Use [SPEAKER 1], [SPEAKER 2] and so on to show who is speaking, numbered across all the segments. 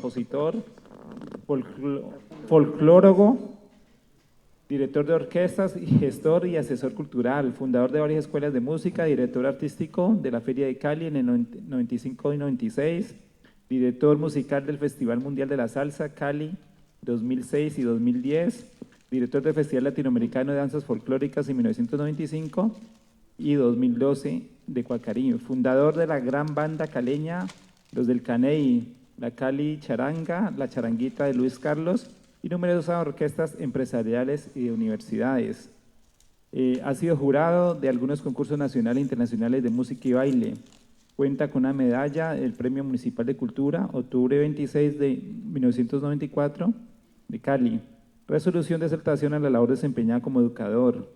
[SPEAKER 1] compositor, folclólogo, director de orquestas, y gestor y asesor cultural, fundador de varias escuelas de música, director artístico de la Feria de Cali en el 95 y 96, director musical del Festival Mundial de la Salsa Cali 2006 y 2010, director del Festival Latinoamericano de Danzas Folclóricas en 1995 y 2012 de Cuacarí, fundador de la gran banda caleña Los del Caney, la Cali Charanga, la Charanguita de Luis Carlos y numerosas orquestas empresariales y de universidades. Ha sido jurado de algunos concursos nacionales e internacionales de música y baile. Cuenta con una medalla del Premio Municipal de Cultura, octubre 26 de 1994, de Cali. Resolución de aceptación a la labor desempeñada como educador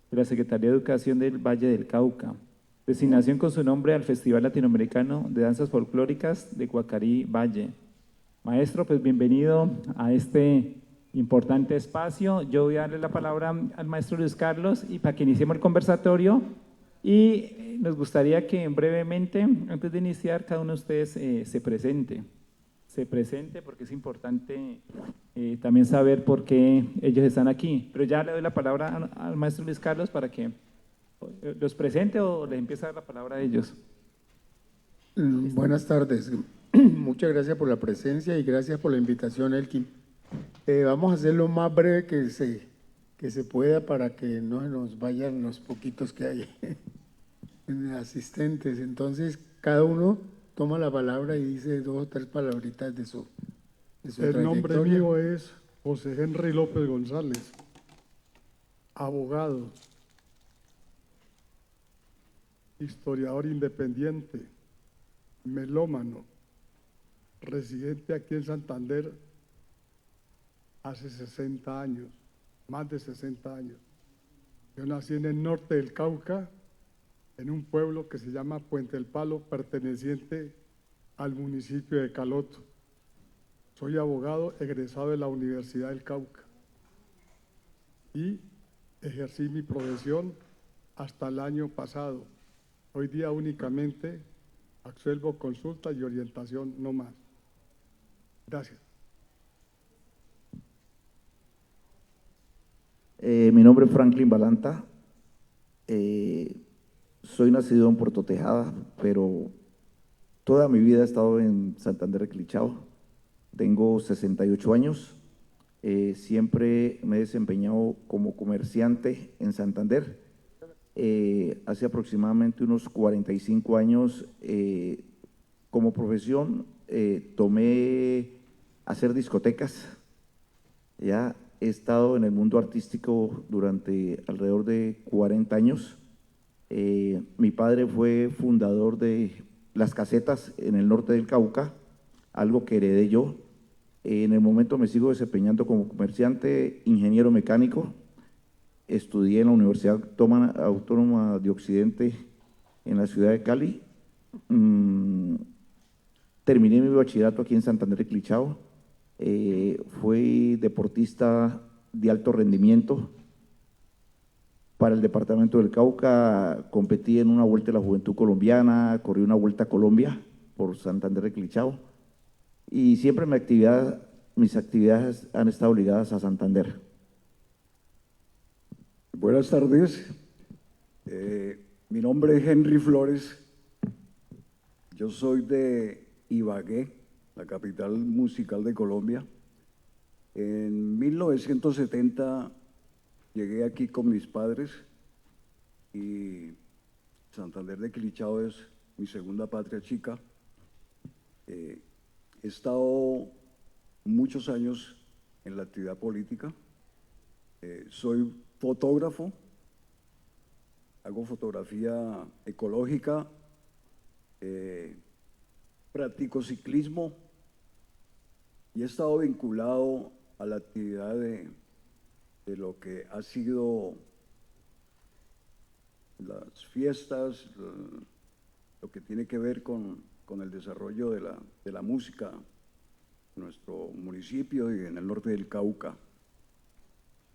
[SPEAKER 1] de la Secretaría de Educación del Valle del Cauca. Designación con su nombre al Festival Latinoamericano de Danzas Folclóricas de Cuacarí Valle. Maestro, pues bienvenido a este importante espacio. Yo voy a darle la palabra al maestro Luis Carlos y para que iniciemos el conversatorio, y nos gustaría que brevemente, antes de iniciar, cada uno de ustedes se presente porque es importante también saber por qué ellos están aquí. Pero ya le doy la palabra al maestro Luis Carlos para que los presente o les empiece a dar la palabra a ellos.
[SPEAKER 2] Buenas tardes. Muchas gracias por la presencia y gracias por la invitación, Elkin. Vamos a hacer lo más breve que se pueda para que no se nos vayan los poquitos que hay asistentes. Entonces, cada uno toma la palabra y dice 2 o 3 palabritas de su
[SPEAKER 3] El nombre mío es José Henry López González, abogado, historiador independiente, melómano, residente aquí en Santander hace 60 años, más de 60 años. Yo nací en el norte del Cauca, en un pueblo que se llama Puente del Palo, perteneciente al municipio de Caloto. Soy abogado egresado de la Universidad del Cauca y ejercí mi profesión hasta el año pasado. Hoy día únicamente absuelvo consulta y orientación, no más. Gracias.
[SPEAKER 4] Mi nombre es Franklin Balanta. Soy nacido en Puerto Tejada, pero toda mi vida he estado en Santander de Clichao. Tengo 68 años. Siempre me he desempeñado como comerciante en Santander. Hace aproximadamente unos 45 años, como profesión, tomé hacer discotecas. Ya he estado en el mundo artístico durante alrededor de 40 años. Mi padre fue fundador de Las Casetas en el norte del Cauca, algo que heredé yo. En el momento me sigo desempeñando como comerciante, ingeniero mecánico. Estudié en la Universidad Autónoma de Occidente en la ciudad de Cali. Terminé mi bachillerato aquí en Santander de Clichao. Fui deportista de alto rendimiento. Para el departamento del Cauca competí en una Vuelta de la Juventud Colombiana, corrí una Vuelta a Colombia por Santander de Clichao y siempre mis actividades han estado ligadas a Santander.
[SPEAKER 5] Buenas tardes. Mi nombre es Henry Flores. Yo soy de Ibagué, la capital musical de Colombia. En 1970 llegué aquí con mis padres y Santander de Clichao es mi segunda patria chica. He estado muchos años en la actividad política. Soy fotógrafo, hago fotografía ecológica, practico ciclismo y he estado vinculado a la actividad de lo que ha sido las fiestas, lo que tiene que ver con el desarrollo de la música en nuestro municipio y en el norte del Cauca.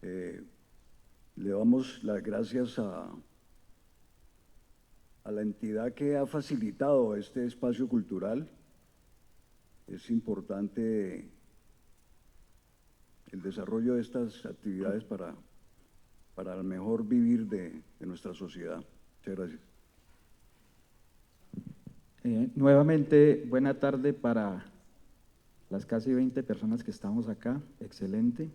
[SPEAKER 5] Le damos las gracias a la entidad que ha facilitado este espacio cultural es importante el desarrollo de estas actividades para el mejor vivir de nuestra sociedad. Muchas gracias.
[SPEAKER 6] Nuevamente, buena tarde para las casi 20 personas que estamos acá. Excelente.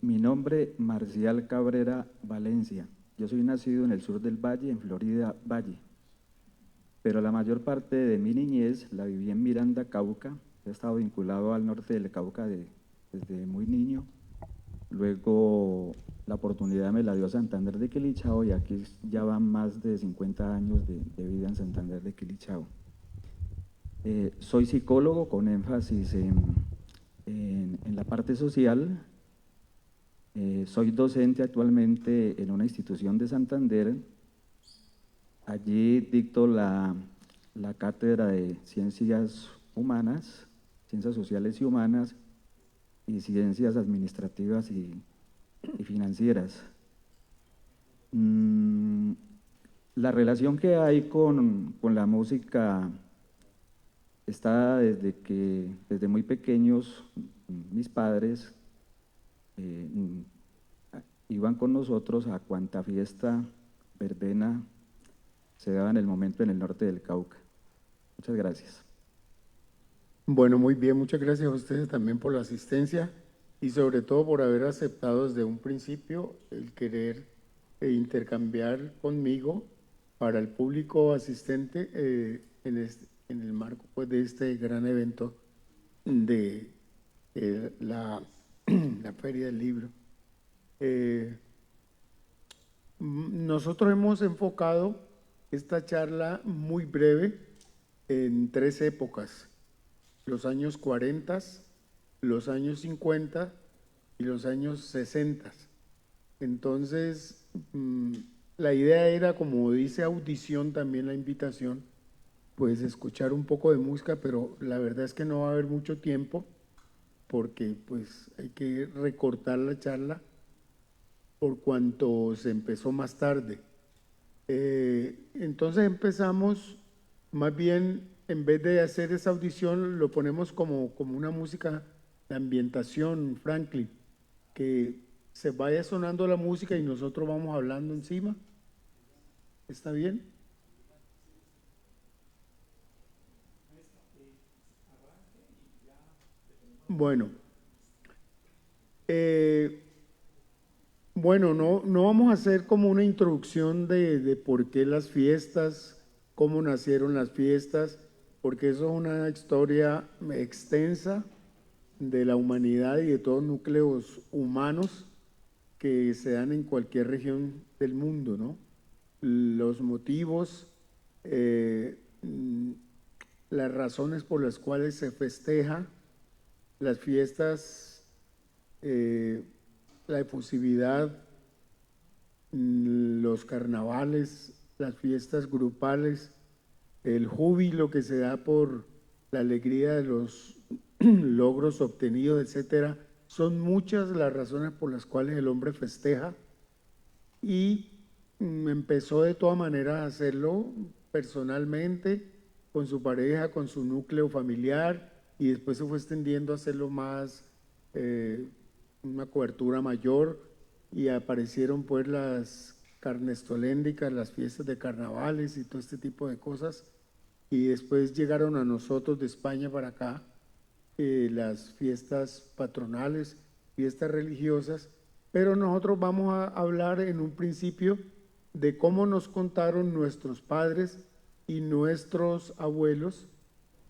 [SPEAKER 6] Mi nombre, Marcial Cabrera Valencia. Yo soy nacido en el sur del Valle, en Florida Valle. Pero la mayor parte de mi niñez la viví en Miranda, Cauca. He estado vinculado al norte del Cauca desde muy niño. Luego la oportunidad me la dio Santander de Quilichao y aquí ya van más de 50 años de vida en Santander de Quilichao. Soy psicólogo con énfasis en la parte social. Soy docente actualmente en una institución de Santander. Allí dicto la cátedra de Ciencias Humanas, Ciencias Sociales y Humanas y Ciencias Administrativas y Financieras. La relación que hay con la música está desde muy pequeños. Mis padres iban con nosotros a cuanta fiesta, verbena se daba en el momento en el norte del Cauca. Muchas gracias.
[SPEAKER 2] Bueno, muy bien, muchas gracias a ustedes también por la asistencia y sobre todo por haber aceptado desde un principio el querer intercambiar conmigo para el público asistente en el marco pues, de este gran evento de la Feria del Libro. Nosotros hemos enfocado esta charla muy breve en 3 épocas: los años 40, los años 50 y los años 60. Entonces, la idea era, como dice audición también la invitación, pues escuchar un poco de música, pero la verdad es que no va a haber mucho tiempo porque pues hay que recortar la charla por cuanto se empezó más tarde. Entonces empezamos, más bien, en vez de hacer esa audición, lo ponemos como una música de ambientación, Franklin, que se vaya sonando la música y nosotros vamos hablando encima. ¿Está bien? Bueno. Bueno, no vamos a hacer como una introducción de por qué las fiestas, cómo nacieron las fiestas, porque eso es una historia extensa de la humanidad y de todos los núcleos humanos que se dan en cualquier región del mundo, ¿no? Los motivos, las razones por las cuales se festeja las fiestas, la efusividad, los carnavales, las fiestas grupales, el júbilo que se da por la alegría de los logros obtenidos, etcétera. Son muchas las razones por las cuales el hombre festeja y empezó de todas maneras a hacerlo personalmente, con su pareja, con su núcleo familiar, y después se fue extendiendo a hacerlo más, una cobertura mayor, y aparecieron pues las carnestoléndicas, las fiestas de carnavales y todo este tipo de cosas, y después llegaron a nosotros de España para acá las fiestas patronales, fiestas religiosas, pero nosotros vamos a hablar en un principio de cómo nos contaron nuestros padres y nuestros abuelos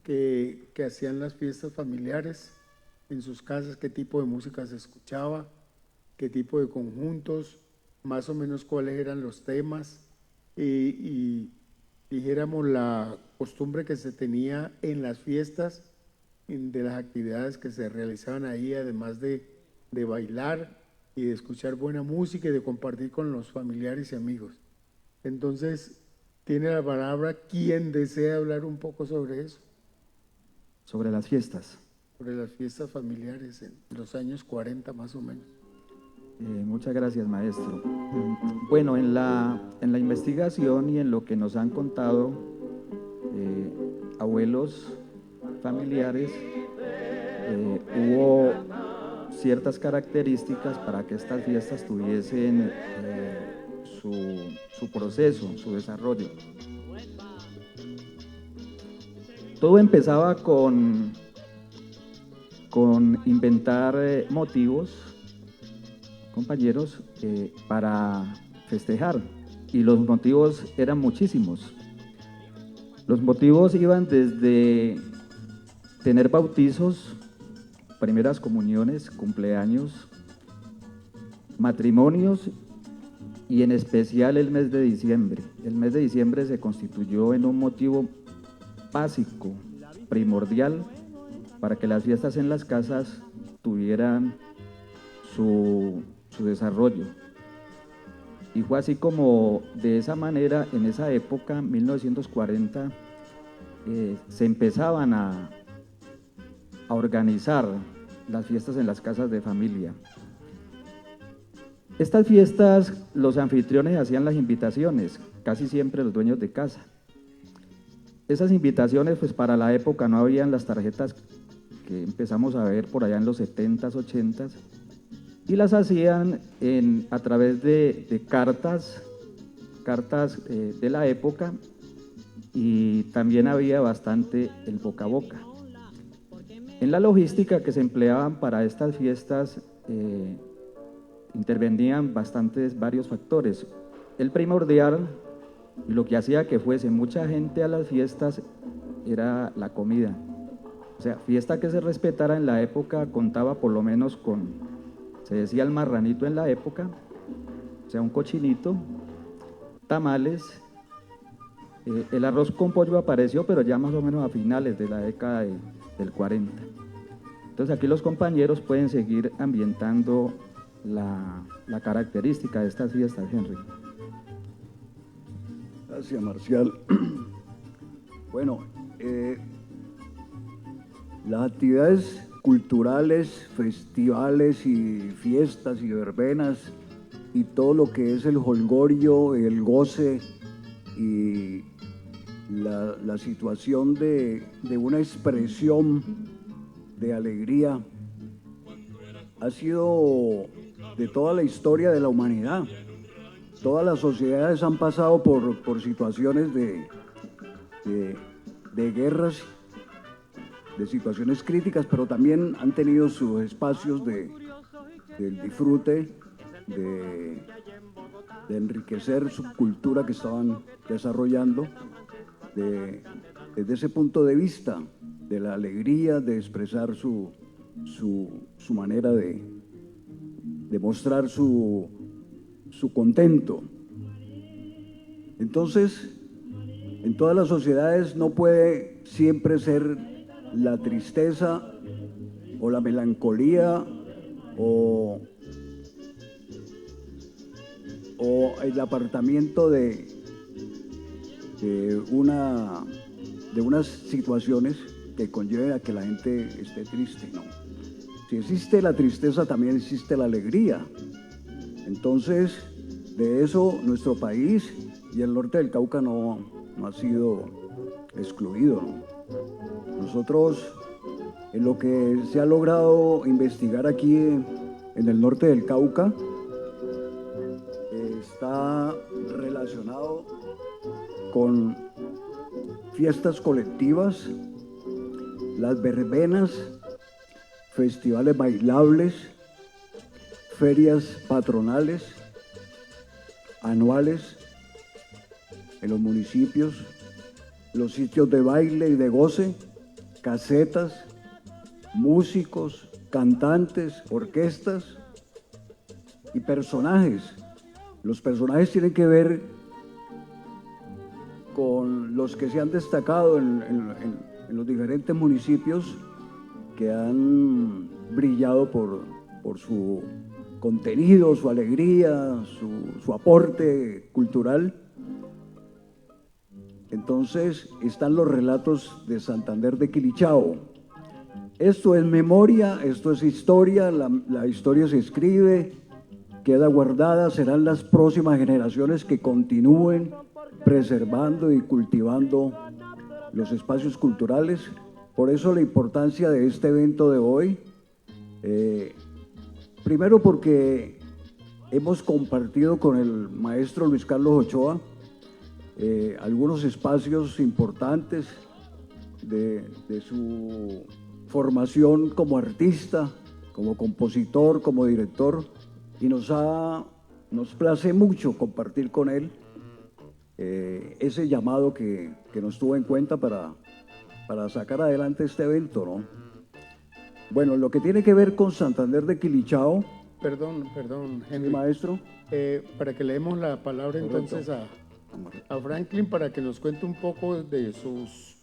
[SPEAKER 2] que hacían las fiestas familiares en sus casas, qué tipo de música se escuchaba, qué tipo de conjuntos, más o menos cuáles eran los temas y dijéramos la costumbre que se tenía en las fiestas, de las actividades que se realizaban ahí, además de bailar y de escuchar buena música y de compartir con los familiares y amigos. Entonces, tiene la palabra quien desea hablar un poco sobre eso.
[SPEAKER 6] Sobre las fiestas.
[SPEAKER 2] Sobre las fiestas familiares en los años 40 más o menos.
[SPEAKER 6] Muchas gracias, maestro. Bueno, en la investigación y en lo que nos han contado abuelos familiares, hubo ciertas características para que estas fiestas tuviesen su proceso, su desarrollo. Todo empezaba con inventar motivos, compañeros, para festejar, y los motivos eran muchísimos. Los motivos iban desde tener bautizos, primeras comuniones, cumpleaños, matrimonios y en especial el mes de diciembre. El mes de diciembre se constituyó en un motivo básico, primordial, para que las fiestas en las casas tuvieran su desarrollo. Y fue así como, de esa manera, en esa época, 1940, se empezaban a organizar las fiestas en las casas de familia. Estas fiestas, los anfitriones hacían las invitaciones, casi siempre los dueños de casa. Esas invitaciones, pues para la época no habían las tarjetas que empezamos a ver por allá en los 70s, 80s, y las hacían a través de cartas de la época, y también había bastante el boca a boca. En la logística que se empleaban para estas fiestas intervenían varios factores. El primordial, y lo que hacía que fuese mucha gente a las fiestas, era la comida. O sea, fiesta que se respetara en la época contaba por lo menos con, se decía el marranito en la época, o sea, un cochinito, tamales, el arroz con pollo apareció, pero ya más o menos a finales de la década del 40. Entonces aquí los compañeros pueden seguir ambientando la característica de estas fiestas, Henry.
[SPEAKER 5] Gracias, Marcial. Bueno, las actividades culturales, festivales y fiestas y verbenas y todo lo que es el jolgorio, el goce y la situación de una expresión de alegría ha sido de toda la historia de la humanidad. Todas las sociedades han pasado por situaciones de guerras, de situaciones críticas, pero también han tenido sus espacios del disfrute, de enriquecer su cultura que estaban desarrollando, desde ese punto de vista, de la alegría, de expresar su manera de mostrar su contento. Entonces, en todas las sociedades no puede siempre ser la tristeza o la melancolía o el apartamiento de unas situaciones que conlleven a que la gente esté triste, ¿no? Si existe la tristeza, también existe la alegría. Entonces, de eso nuestro país y el norte del Cauca no ha sido excluido, ¿no? Nosotros, en lo que se ha logrado investigar aquí en el norte del Cauca, está relacionado con fiestas colectivas, las verbenas, festivales bailables, ferias patronales, anuales en los municipios, los sitios de baile y de goce, casetas, músicos, cantantes, orquestas y personajes. Los personajes tienen que ver con los que se han destacado en los diferentes municipios, que han brillado por su contenido, su alegría, su aporte cultural. Entonces están los relatos de Santander de Quilichao. Esto es memoria, esto es historia, la historia se escribe, queda guardada, serán las próximas generaciones que continúen preservando y cultivando los espacios culturales Por eso la importancia de este evento de hoy. Primero porque hemos compartido con el maestro Luis Carlos Ochoa algunos espacios importantes de su formación como artista, como compositor, como director, y nos place mucho compartir con él ese llamado que nos tuvo en cuenta para sacar adelante este evento, ¿no? Bueno, lo que tiene que ver con Santander de Quilichao.
[SPEAKER 2] Perdón, Henry.
[SPEAKER 5] Maestro.
[SPEAKER 2] Para que le demos la palabra entonces a Franklin para que nos cuente un poco de sus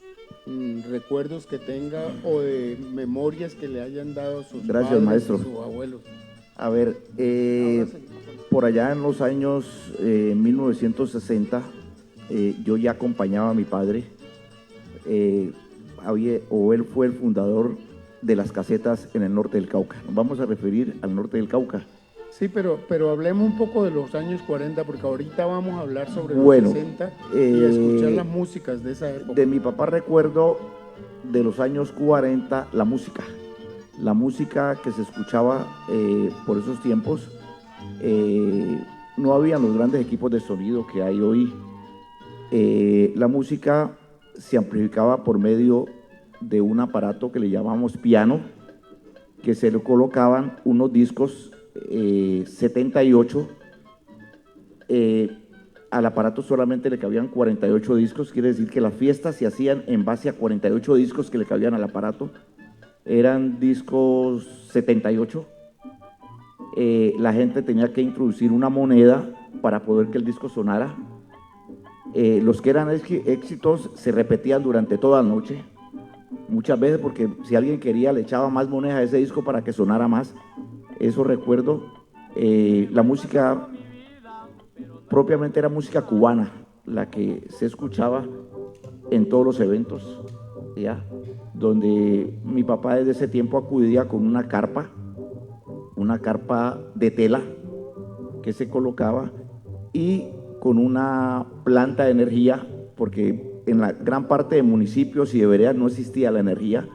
[SPEAKER 2] recuerdos que tenga o de memorias que le hayan dado sus
[SPEAKER 4] Gracias,
[SPEAKER 2] padres,
[SPEAKER 4] maestro.
[SPEAKER 2] sus abuelos.
[SPEAKER 4] A ver, por allá en los años 1960, yo ya acompañaba a mi padre, él fue el fundador de las casetas en el norte del Cauca. Nos vamos a referir al norte del Cauca.
[SPEAKER 2] Sí, pero hablemos un poco de los años 40, porque ahorita vamos a hablar sobre los
[SPEAKER 4] Bueno,
[SPEAKER 2] 60 y a escuchar las músicas de esa época.
[SPEAKER 4] De mi papá recuerdo de los años 40 la música que se escuchaba por esos tiempos. No habían los grandes equipos de sonido que hay hoy. La música se amplificaba por medio de un aparato que le llamamos piano, que se le colocaban unos discos 78. Al aparato solamente le cabían 48 discos, quiere decir que las fiestas se hacían en base a 48 discos que le cabían al aparato. Eran discos 78. La gente tenía que introducir una moneda para poder que el disco sonara. Los que eran éxitos se repetían durante toda la noche, muchas veces, porque si alguien quería le echaba más monedas a ese disco para que sonara más. Eso recuerdo. La música propiamente era música cubana, la que se escuchaba en todos los eventos, ¿ya? Donde mi papá desde ese tiempo acudía con una carpa de tela que se colocaba y con una planta de energía, porque en la gran parte de municipios y de veredas no existía la energía.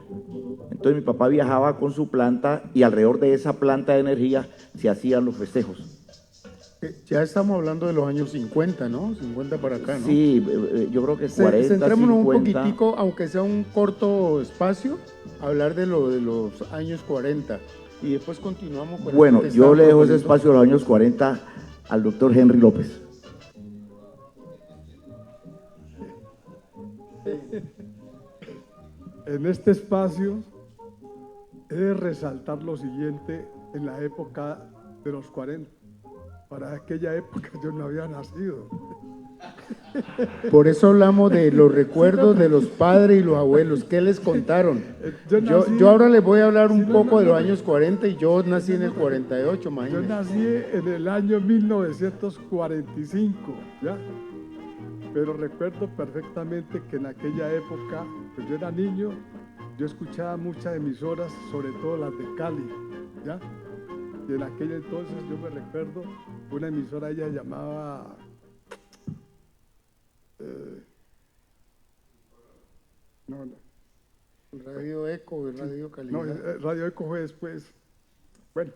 [SPEAKER 4] Entonces mi papá viajaba con su planta y alrededor de esa planta de energía se hacían los festejos.
[SPEAKER 2] Ya estamos hablando de los años 50, ¿no? 50 para acá, ¿no?
[SPEAKER 4] Sí, yo creo que 40,
[SPEAKER 2] Centrémonos
[SPEAKER 4] 50.
[SPEAKER 2] un poquitico, aunque sea un corto espacio, hablar de los años 40 y después continuamos con
[SPEAKER 4] Bueno,
[SPEAKER 2] el que
[SPEAKER 4] yo
[SPEAKER 2] estaba
[SPEAKER 4] le dejo ese
[SPEAKER 2] proponiendo.
[SPEAKER 4] espacio de los años 40 al doctor Henry López.
[SPEAKER 3] En este espacio he de resaltar lo siguiente en la época de los 40. Para aquella época yo no había nacido.
[SPEAKER 2] Por eso hablamos de los recuerdos de los padres y los abuelos. ¿Qué les contaron? Yo ahora les voy a hablar un poco de los años 40 y yo nací en el 48,
[SPEAKER 3] Yo
[SPEAKER 2] imagínense.
[SPEAKER 3] nací en el año 1945, ¿ya? Pero recuerdo perfectamente que en aquella época, pues yo era niño, yo escuchaba muchas emisoras, sobre todo las de Cali, ¿ya? Y en aquel entonces yo me recuerdo una emisora, ella llamaba
[SPEAKER 2] Radio Eco, Radio Calidad.
[SPEAKER 3] no, Radio Eco fue después. Bueno,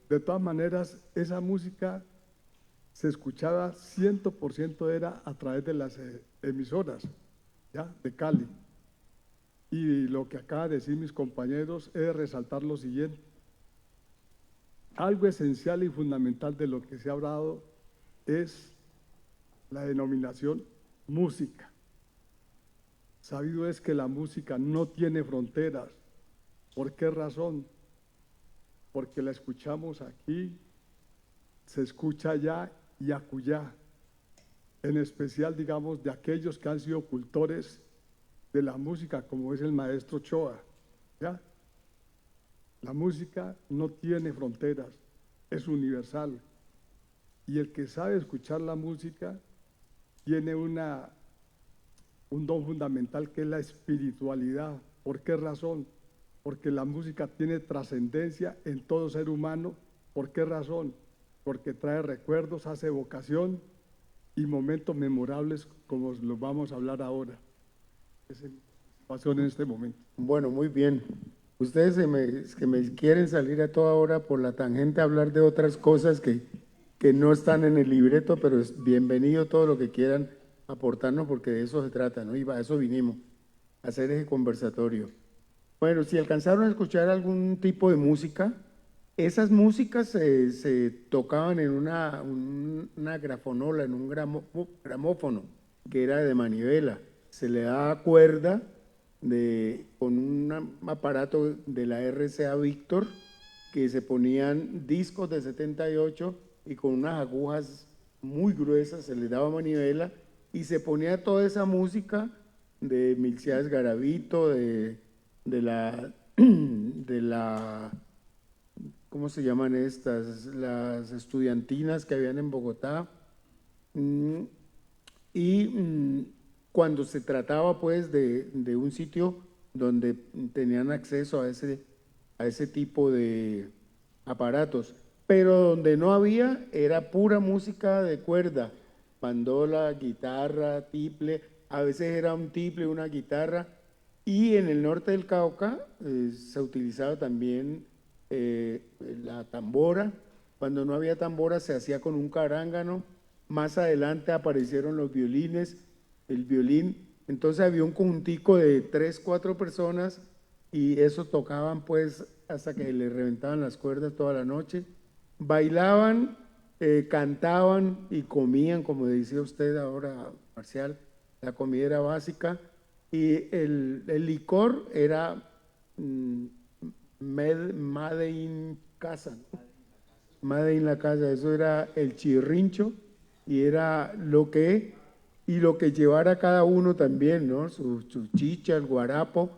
[SPEAKER 3] de todas maneras, esa música se escuchaba 100% era a través de las emisoras, ¿ya? De Cali. Y lo que acaba de decir mis compañeros es de resaltar lo siguiente. Algo esencial y fundamental de lo que se ha hablado es la denominación música. Sabido es que la música no tiene fronteras. ¿Por qué razón? Porque la escuchamos aquí, se escucha allá y acullá, en especial, digamos, de aquellos que han sido cultores de la música, como es el maestro Ochoa, ¿ya? La música no tiene fronteras, es universal. Y el que sabe escuchar la música tiene un don fundamental que es la espiritualidad. ¿Por qué razón? Porque la música tiene trascendencia en todo ser humano. ¿Por qué razón? Porque trae recuerdos, hace evocación y momentos memorables como los vamos a hablar ahora. pasión en este momento.
[SPEAKER 2] Bueno, muy bien. Ustedes que me quieren salir a toda hora por la tangente a hablar de otras cosas que no están en el libreto, pero es bienvenido todo lo que quieran aportarnos porque de eso se trata, ¿no? Y a eso vinimos, a hacer ese conversatorio. Bueno, si alcanzaron a escuchar algún tipo de música, esas músicas se tocaban en una grafonola, en un gramófono, que era de manivela. Se le daba cuerda con un aparato de la RCA Victor, que se ponían discos de 78 y con unas agujas muy gruesas se le daba manivela y se ponía toda esa música de Milcíades Garavito, de la ¿cómo se llaman estas? Las estudiantinas que habían en Bogotá. Cuando se trataba pues de un sitio donde tenían acceso a ese tipo de aparatos, pero donde no había era pura música de cuerda, bandola, guitarra, tiple, a veces era un tiple, una guitarra, y en el norte del Cauca se utilizaba también la tambora. Cuando no había tambora se hacía con un carángano. Más adelante aparecieron los violines, el violín. Entonces había un conjuntico de 3, 4 personas y eso tocaban pues hasta que le reventaban las cuerdas toda la noche. Bailaban, cantaban y comían, como decía usted ahora, Marcial, la comida era básica y el licor era made in casa, made in la casa, eso era el chirrincho y era lo que llevara cada uno también, ¿no? Su chicha, el guarapo,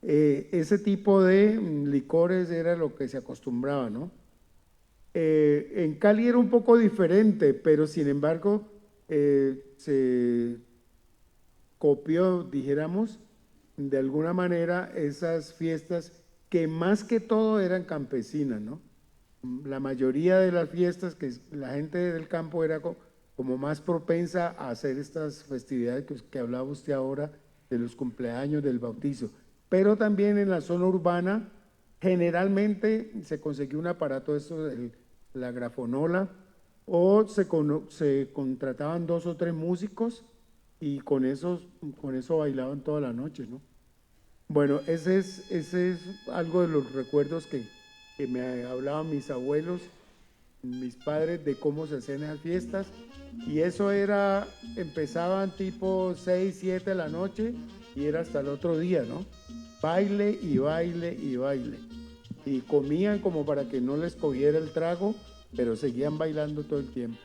[SPEAKER 2] ese tipo de licores era lo que se acostumbraba, ¿no? En Cali era un poco diferente, pero sin embargo se copió, dijéramos, de alguna manera esas fiestas que más que todo eran campesinas, ¿no? La mayoría de las fiestas que la gente del campo era como más propensa a hacer estas festividades que hablaba usted ahora, de los cumpleaños, del bautizo. Pero también en la zona urbana, generalmente se conseguía un aparato de esto, la grafonola, o se contrataban 2 o 3 músicos y con eso bailaban toda la noche, ¿no? Bueno, ese es algo de los recuerdos que me hablaban mis abuelos, mis padres, de cómo se hacían esas fiestas. Y eso empezaban tipo 6, 7 de la noche y era hasta el otro día, ¿no? Baile y baile y baile. Y comían como para que no les cogiera el trago, pero seguían bailando todo el tiempo.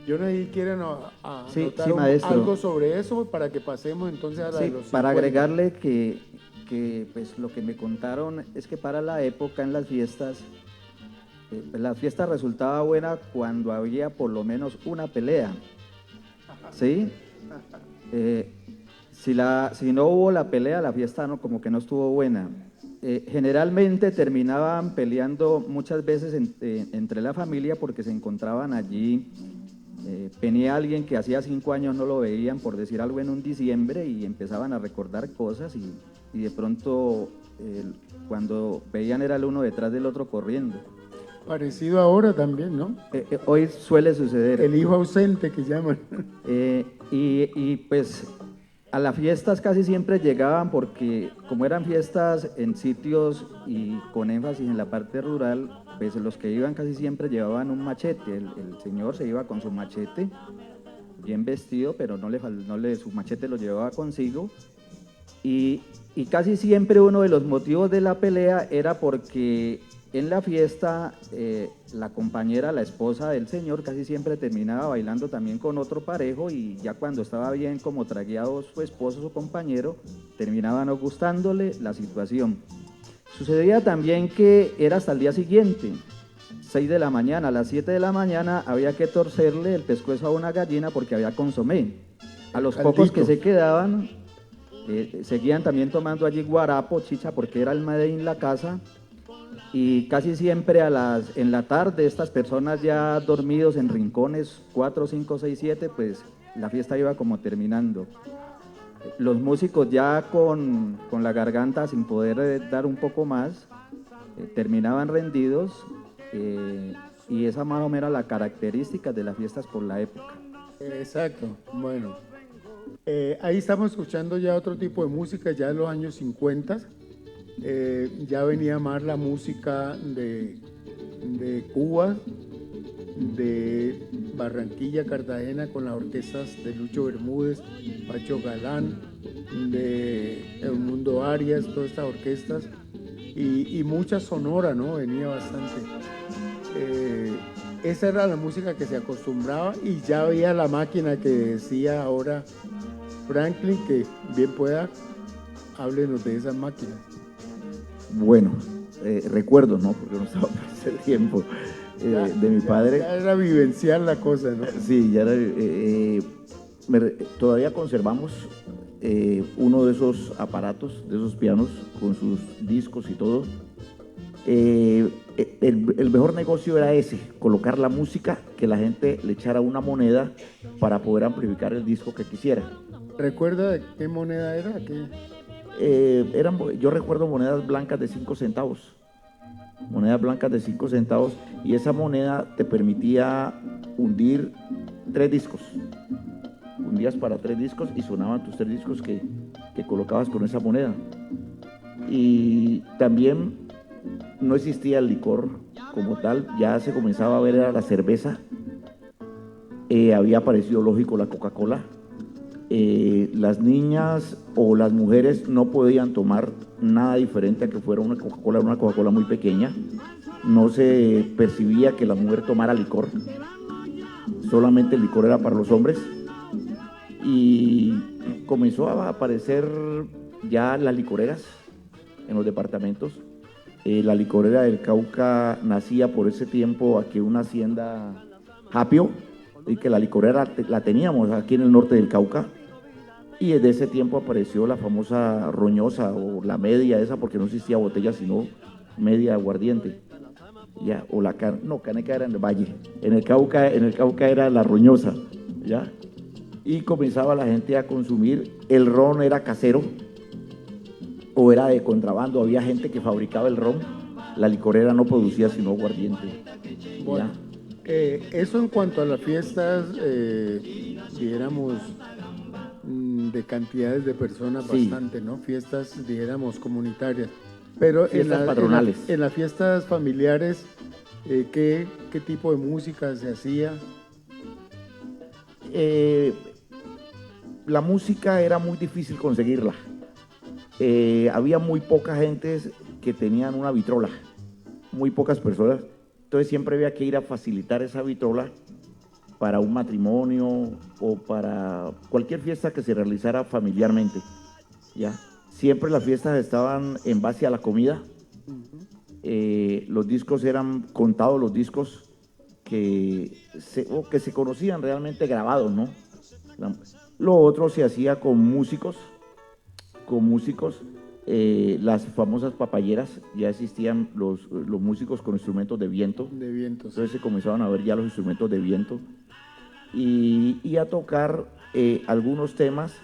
[SPEAKER 2] Yo no sé si quieren anotar algo sobre eso para que pasemos entonces a la de los 50.
[SPEAKER 6] Para agregarle que pues lo que me contaron es que para la época en las fiestas, la fiesta resultaba buena cuando había por lo menos una pelea, ¿sí? Si no hubo la pelea, la fiesta como que no estuvo buena. Generalmente terminaban peleando muchas veces entre la familia porque se encontraban allí. Venía alguien que hacía 5 años no lo veían, por decir algo, en un diciembre, y empezaban a recordar cosas y de pronto cuando veían era el uno detrás del otro corriendo.
[SPEAKER 2] Parecido ahora también, ¿no?
[SPEAKER 6] Hoy suele suceder.
[SPEAKER 2] El hijo ausente que llaman.
[SPEAKER 6] Y pues a las fiestas casi siempre llegaban porque como eran fiestas en sitios y con énfasis en la parte rural, pues los que iban casi siempre llevaban un machete. El señor se iba con su machete, bien vestido, pero su machete lo llevaba consigo. Y casi siempre uno de los motivos de la pelea era porque en la fiesta la compañera, la esposa del señor, casi siempre terminaba bailando también con otro parejo, y ya cuando estaba bien como tragueado su esposo, su compañero, terminaba no gustándole la situación. Sucedía también que era hasta el día siguiente, 6 de la mañana, a las 7 de la mañana había que torcerle el pescuezo a una gallina porque había consomé. A los pocos que se quedaban seguían también tomando allí guarapo, chicha, porque era el Made in la casa. Y casi siempre en la tarde, estas personas ya dormidos en rincones 4, 5, 6, 7, pues la fiesta iba como terminando. Los músicos ya con la garganta sin poder dar un poco más, terminaban rendidos y esa más o menos era la característica de las fiestas por la época.
[SPEAKER 2] Exacto, bueno. Ahí estamos escuchando ya otro tipo de música, ya en los años 50. Ya venía más la música de Cuba, de Barranquilla, Cartagena, con las orquestas de Lucho Bermúdez, Pacho Galán, de Edmundo Arias, todas estas orquestas, y mucha sonora, ¿no? Venía bastante. Esa era la música que se acostumbraba y ya había la máquina que decía ahora Franklin, que bien pueda, háblenos de esas máquinas.
[SPEAKER 4] Bueno, recuerdo, ¿no? Porque no estaba por ese tiempo de mi padre.
[SPEAKER 2] Ya era vivencial la cosa, ¿no?
[SPEAKER 4] Sí, ya era, todavía conservamos uno de esos aparatos, de esos pianos, con sus discos y todo. El mejor negocio era ese, colocar la música, que la gente le echara una moneda para poder amplificar el disco que quisiera.
[SPEAKER 2] ¿Recuerda de qué moneda era?
[SPEAKER 4] Yo recuerdo monedas blancas de 5 centavos. Monedas blancas de 5 centavos, y esa moneda te permitía hundir 3 discos. Hundías para 3 discos y sonaban tus 3 discos que colocabas con esa moneda. Y también no existía el licor como tal, ya se comenzaba a ver era la cerveza. Había aparecido, lógico, la Coca-Cola. Las niñas o las mujeres no podían tomar nada diferente a que fuera una Coca-Cola muy pequeña. No se percibía que la mujer tomara licor, solamente el licor era para los hombres. Y comenzó a aparecer ya las licoreras en los departamentos. La licorera del Cauca nacía por ese tiempo aquí una hacienda Japio, y que la licorera la teníamos aquí en el norte del Cauca, y desde ese tiempo apareció la famosa roñosa, o la media esa, porque no existía botella sino media aguardiente, ya, o la caneca era en el valle, en el Cauca era la roñosa, ya, y comenzaba la gente a consumir. El ron era casero o era de contrabando, había gente que fabricaba el ron, la licorera no producía sino aguardiente.
[SPEAKER 2] Bueno, eso en cuanto a las fiestas, dijéramos, de cantidades de personas,
[SPEAKER 4] Sí.
[SPEAKER 2] bastante, ¿no? Fiestas, dijéramos, comunitarias. Pero
[SPEAKER 4] Fiestas patronales.
[SPEAKER 2] en las fiestas familiares, ¿qué tipo de música se hacía?
[SPEAKER 4] La música era muy difícil conseguirla. Había muy poca gente que tenían una vitrola, muy pocas personas. Entonces siempre había que ir a facilitar esa vitrola para un matrimonio o para cualquier fiesta que se realizara familiarmente, ¿ya? Siempre las fiestas estaban en base a la comida. Los discos eran contados, los discos que se conocían realmente grabados, ¿no? Lo otro se hacía con músicos, las famosas papayeras. Ya existían los músicos con instrumentos de viento.
[SPEAKER 2] De vientos.
[SPEAKER 4] Entonces se comenzaban a ver ya los instrumentos de viento y a tocar algunos temas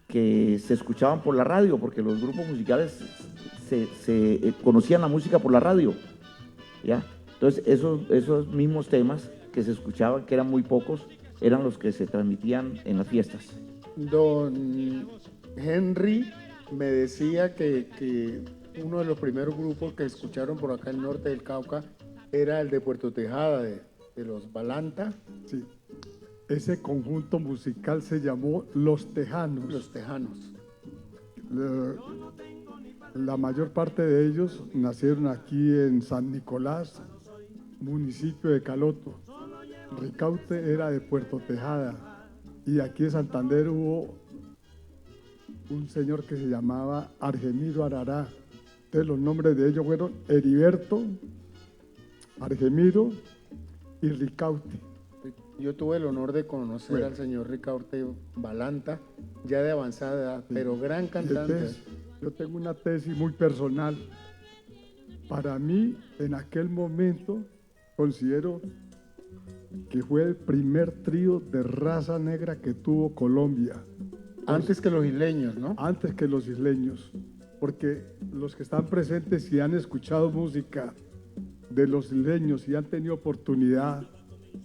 [SPEAKER 4] que se escuchaban por la radio, porque los grupos musicales se conocían la música por la radio, ¿ya? Entonces esos mismos temas que se escuchaban, que eran muy pocos, eran los que se transmitían en las fiestas.
[SPEAKER 2] Don Henry me decía que uno de los primeros grupos que escucharon por acá en el norte del Cauca era el de Puerto Tejada, de los Balanta.
[SPEAKER 3] Sí. Ese conjunto musical se llamó Los Tejanos.
[SPEAKER 2] Los Tejanos.
[SPEAKER 3] La mayor parte de ellos nacieron aquí en San Nicolás, municipio de Caloto. Ricaute era de Puerto Tejada, y aquí en Santander hubo un señor que se llamaba Argemiro Arará. Entonces los nombres de ellos fueron Heriberto, Argemiro y Ricaute.
[SPEAKER 2] Yo tuve el honor de conocer al señor Ricaute Balanta, ya de avanzada edad, pero gran cantante.
[SPEAKER 3] Entonces, yo tengo una tesis muy personal. Para mí, en aquel momento, considero que fue el primer trío de raza negra que tuvo Colombia.
[SPEAKER 2] Antes que los isleños, ¿no?
[SPEAKER 3] Antes que los isleños, porque los que están presentes y han escuchado música de los isleños y han tenido oportunidad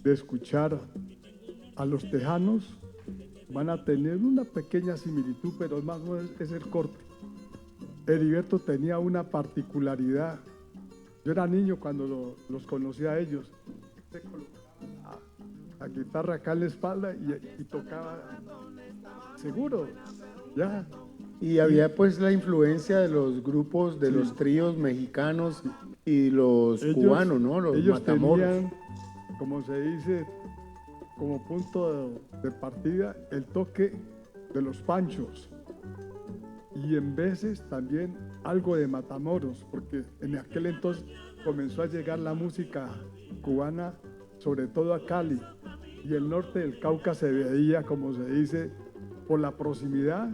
[SPEAKER 3] de escuchar a los tejanos, van a tener una pequeña similitud, pero más no es el corte. Heriberto tenía una particularidad. Yo era niño cuando los conocí a ellos. Se colocaba la guitarra acá en la espalda y tocaba seguro, ya.
[SPEAKER 2] Y había pues la influencia de los grupos, de los tríos mexicanos y los cubanos, ¿no? Los
[SPEAKER 3] ellos
[SPEAKER 2] matamoros.
[SPEAKER 3] tenían, como se dice, como punto de partida el toque de los panchos y en veces también algo de matamoros, porque en aquel entonces comenzó a llegar la música cubana, sobre todo a Cali, y el norte del Cauca se veía, como se dice, por la proximidad,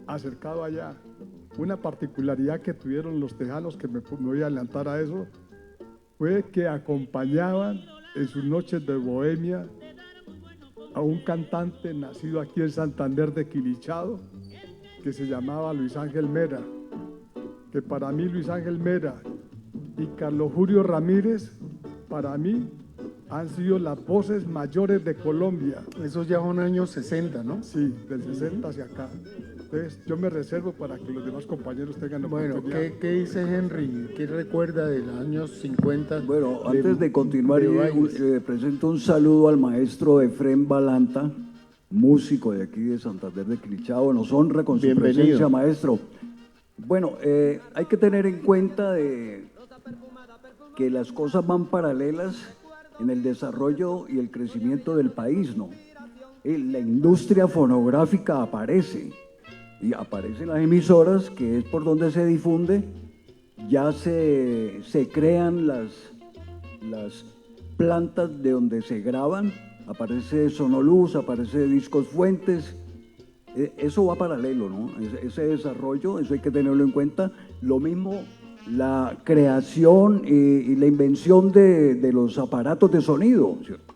[SPEAKER 3] acercado allá. Una particularidad que tuvieron los tejanos, que me voy a adelantar a eso, fue que acompañaban en sus noches de bohemia a un cantante nacido aquí en Santander de Quilichao, que se llamaba Luis Ángel Mera, que para mí Luis Ángel Mera y Carlos Julio Ramírez, para mí, han sido las voces mayores de Colombia.
[SPEAKER 2] Esos ya son años 60, ¿no?
[SPEAKER 3] Sí, del 60 hacia acá. Entonces, yo me reservo para que los demás compañeros tengan la
[SPEAKER 2] Bueno,
[SPEAKER 3] oportunidad.
[SPEAKER 2] ¿qué dice Henry? ¿Qué recuerda de los años 50?
[SPEAKER 5] Bueno, antes de continuar,
[SPEAKER 2] bailes?
[SPEAKER 5] presento un saludo al maestro Efrén Balanta, músico de aquí de Santander de Quilichao. Nos honra con su
[SPEAKER 2] Bienvenido.
[SPEAKER 5] presencia, maestro. Bueno, hay que tener en cuenta que las cosas van paralelas en el desarrollo y el crecimiento del país, ¿no? La industria fonográfica aparece, y aparecen las emisoras, que es por donde se difunde, ya se crean las plantas de donde se graban, aparece Sonoluz, aparece Discos Fuentes, eso va paralelo, ¿no? Ese desarrollo, eso hay que tenerlo en cuenta. Lo mismo la creación y la invención de los aparatos de sonido, ¿cierto?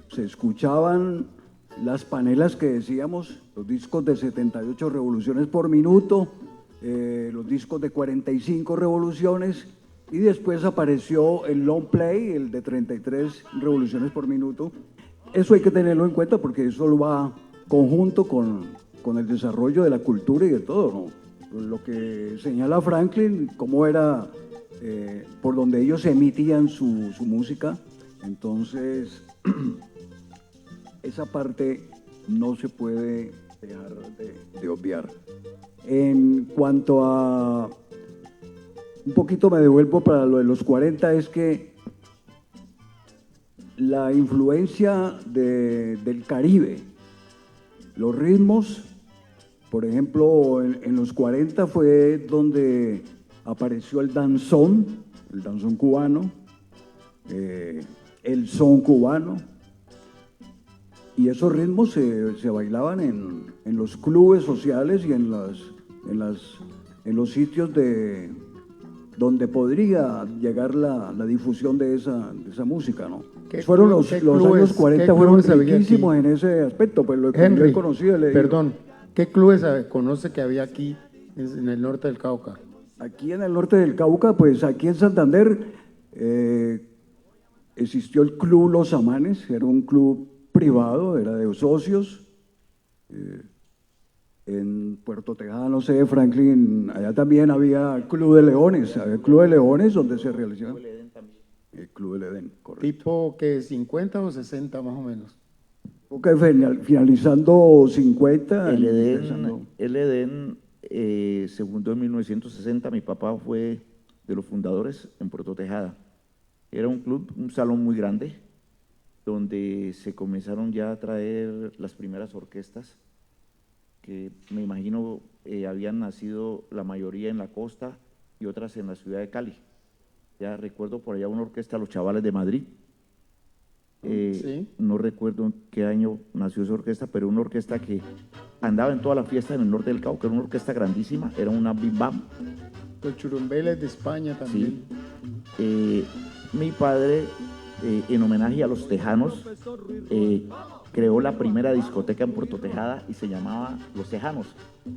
[SPEAKER 5] Se escuchaban las panelas que decíamos, los discos de 78 revoluciones por minuto, los discos de 45 revoluciones, y después apareció el long play, el de 33 revoluciones por minuto. Eso hay que tenerlo en cuenta porque eso lo va conjunto con el desarrollo de la cultura y de todo, ¿no? Lo que señala Franklin, cómo era por donde ellos emitían su música. Entonces, esa parte no se puede dejar de obviar. En cuanto a, un poquito me devuelvo para lo de los 40, es que la influencia del Caribe, los ritmos, por ejemplo, en los 40 fue donde apareció el danzón cubano, el son cubano, y esos ritmos se bailaban en los clubes sociales y en los sitios donde podría llegar la difusión de esa música, ¿no? Fueron los años 40 fueron riquísimos en ese aspecto, pues lo que yo he conocido.
[SPEAKER 2] Perdón, ¿qué clubes conoce que había aquí en el norte del Cauca?
[SPEAKER 5] Aquí en el norte del Cauca, pues aquí en Santander existió el Club Los Amanes, era un club privado, era de socios. En Puerto Tejada, no sé, Franklin, allá también había Club de Leones, donde se realizaba. El Club del Edén, correcto.
[SPEAKER 2] ¿Tipo que 50 o 60 más o menos?
[SPEAKER 5] Ok, finalizando 50.
[SPEAKER 4] El Edén se fundó en 1960, mi papá fue de los fundadores en Puerto Tejada. Era un club, un salón muy grande, donde se comenzaron ya a traer las primeras orquestas, que me imagino habían nacido la mayoría en la costa y otras en la ciudad de Cali. Ya recuerdo por allá una orquesta, Los Chavales de Madrid.
[SPEAKER 2] Sí.
[SPEAKER 4] No recuerdo en qué año nació esa orquesta, pero una orquesta que andaba en toda la fiesta en el norte del Cauca, era una orquesta grandísima, era una big band.
[SPEAKER 2] Los churumbeles de España también.
[SPEAKER 4] Sí. Mi padre en homenaje a los tejanos, creó la primera discoteca en Puerto Tejada y se llamaba Los Tejanos.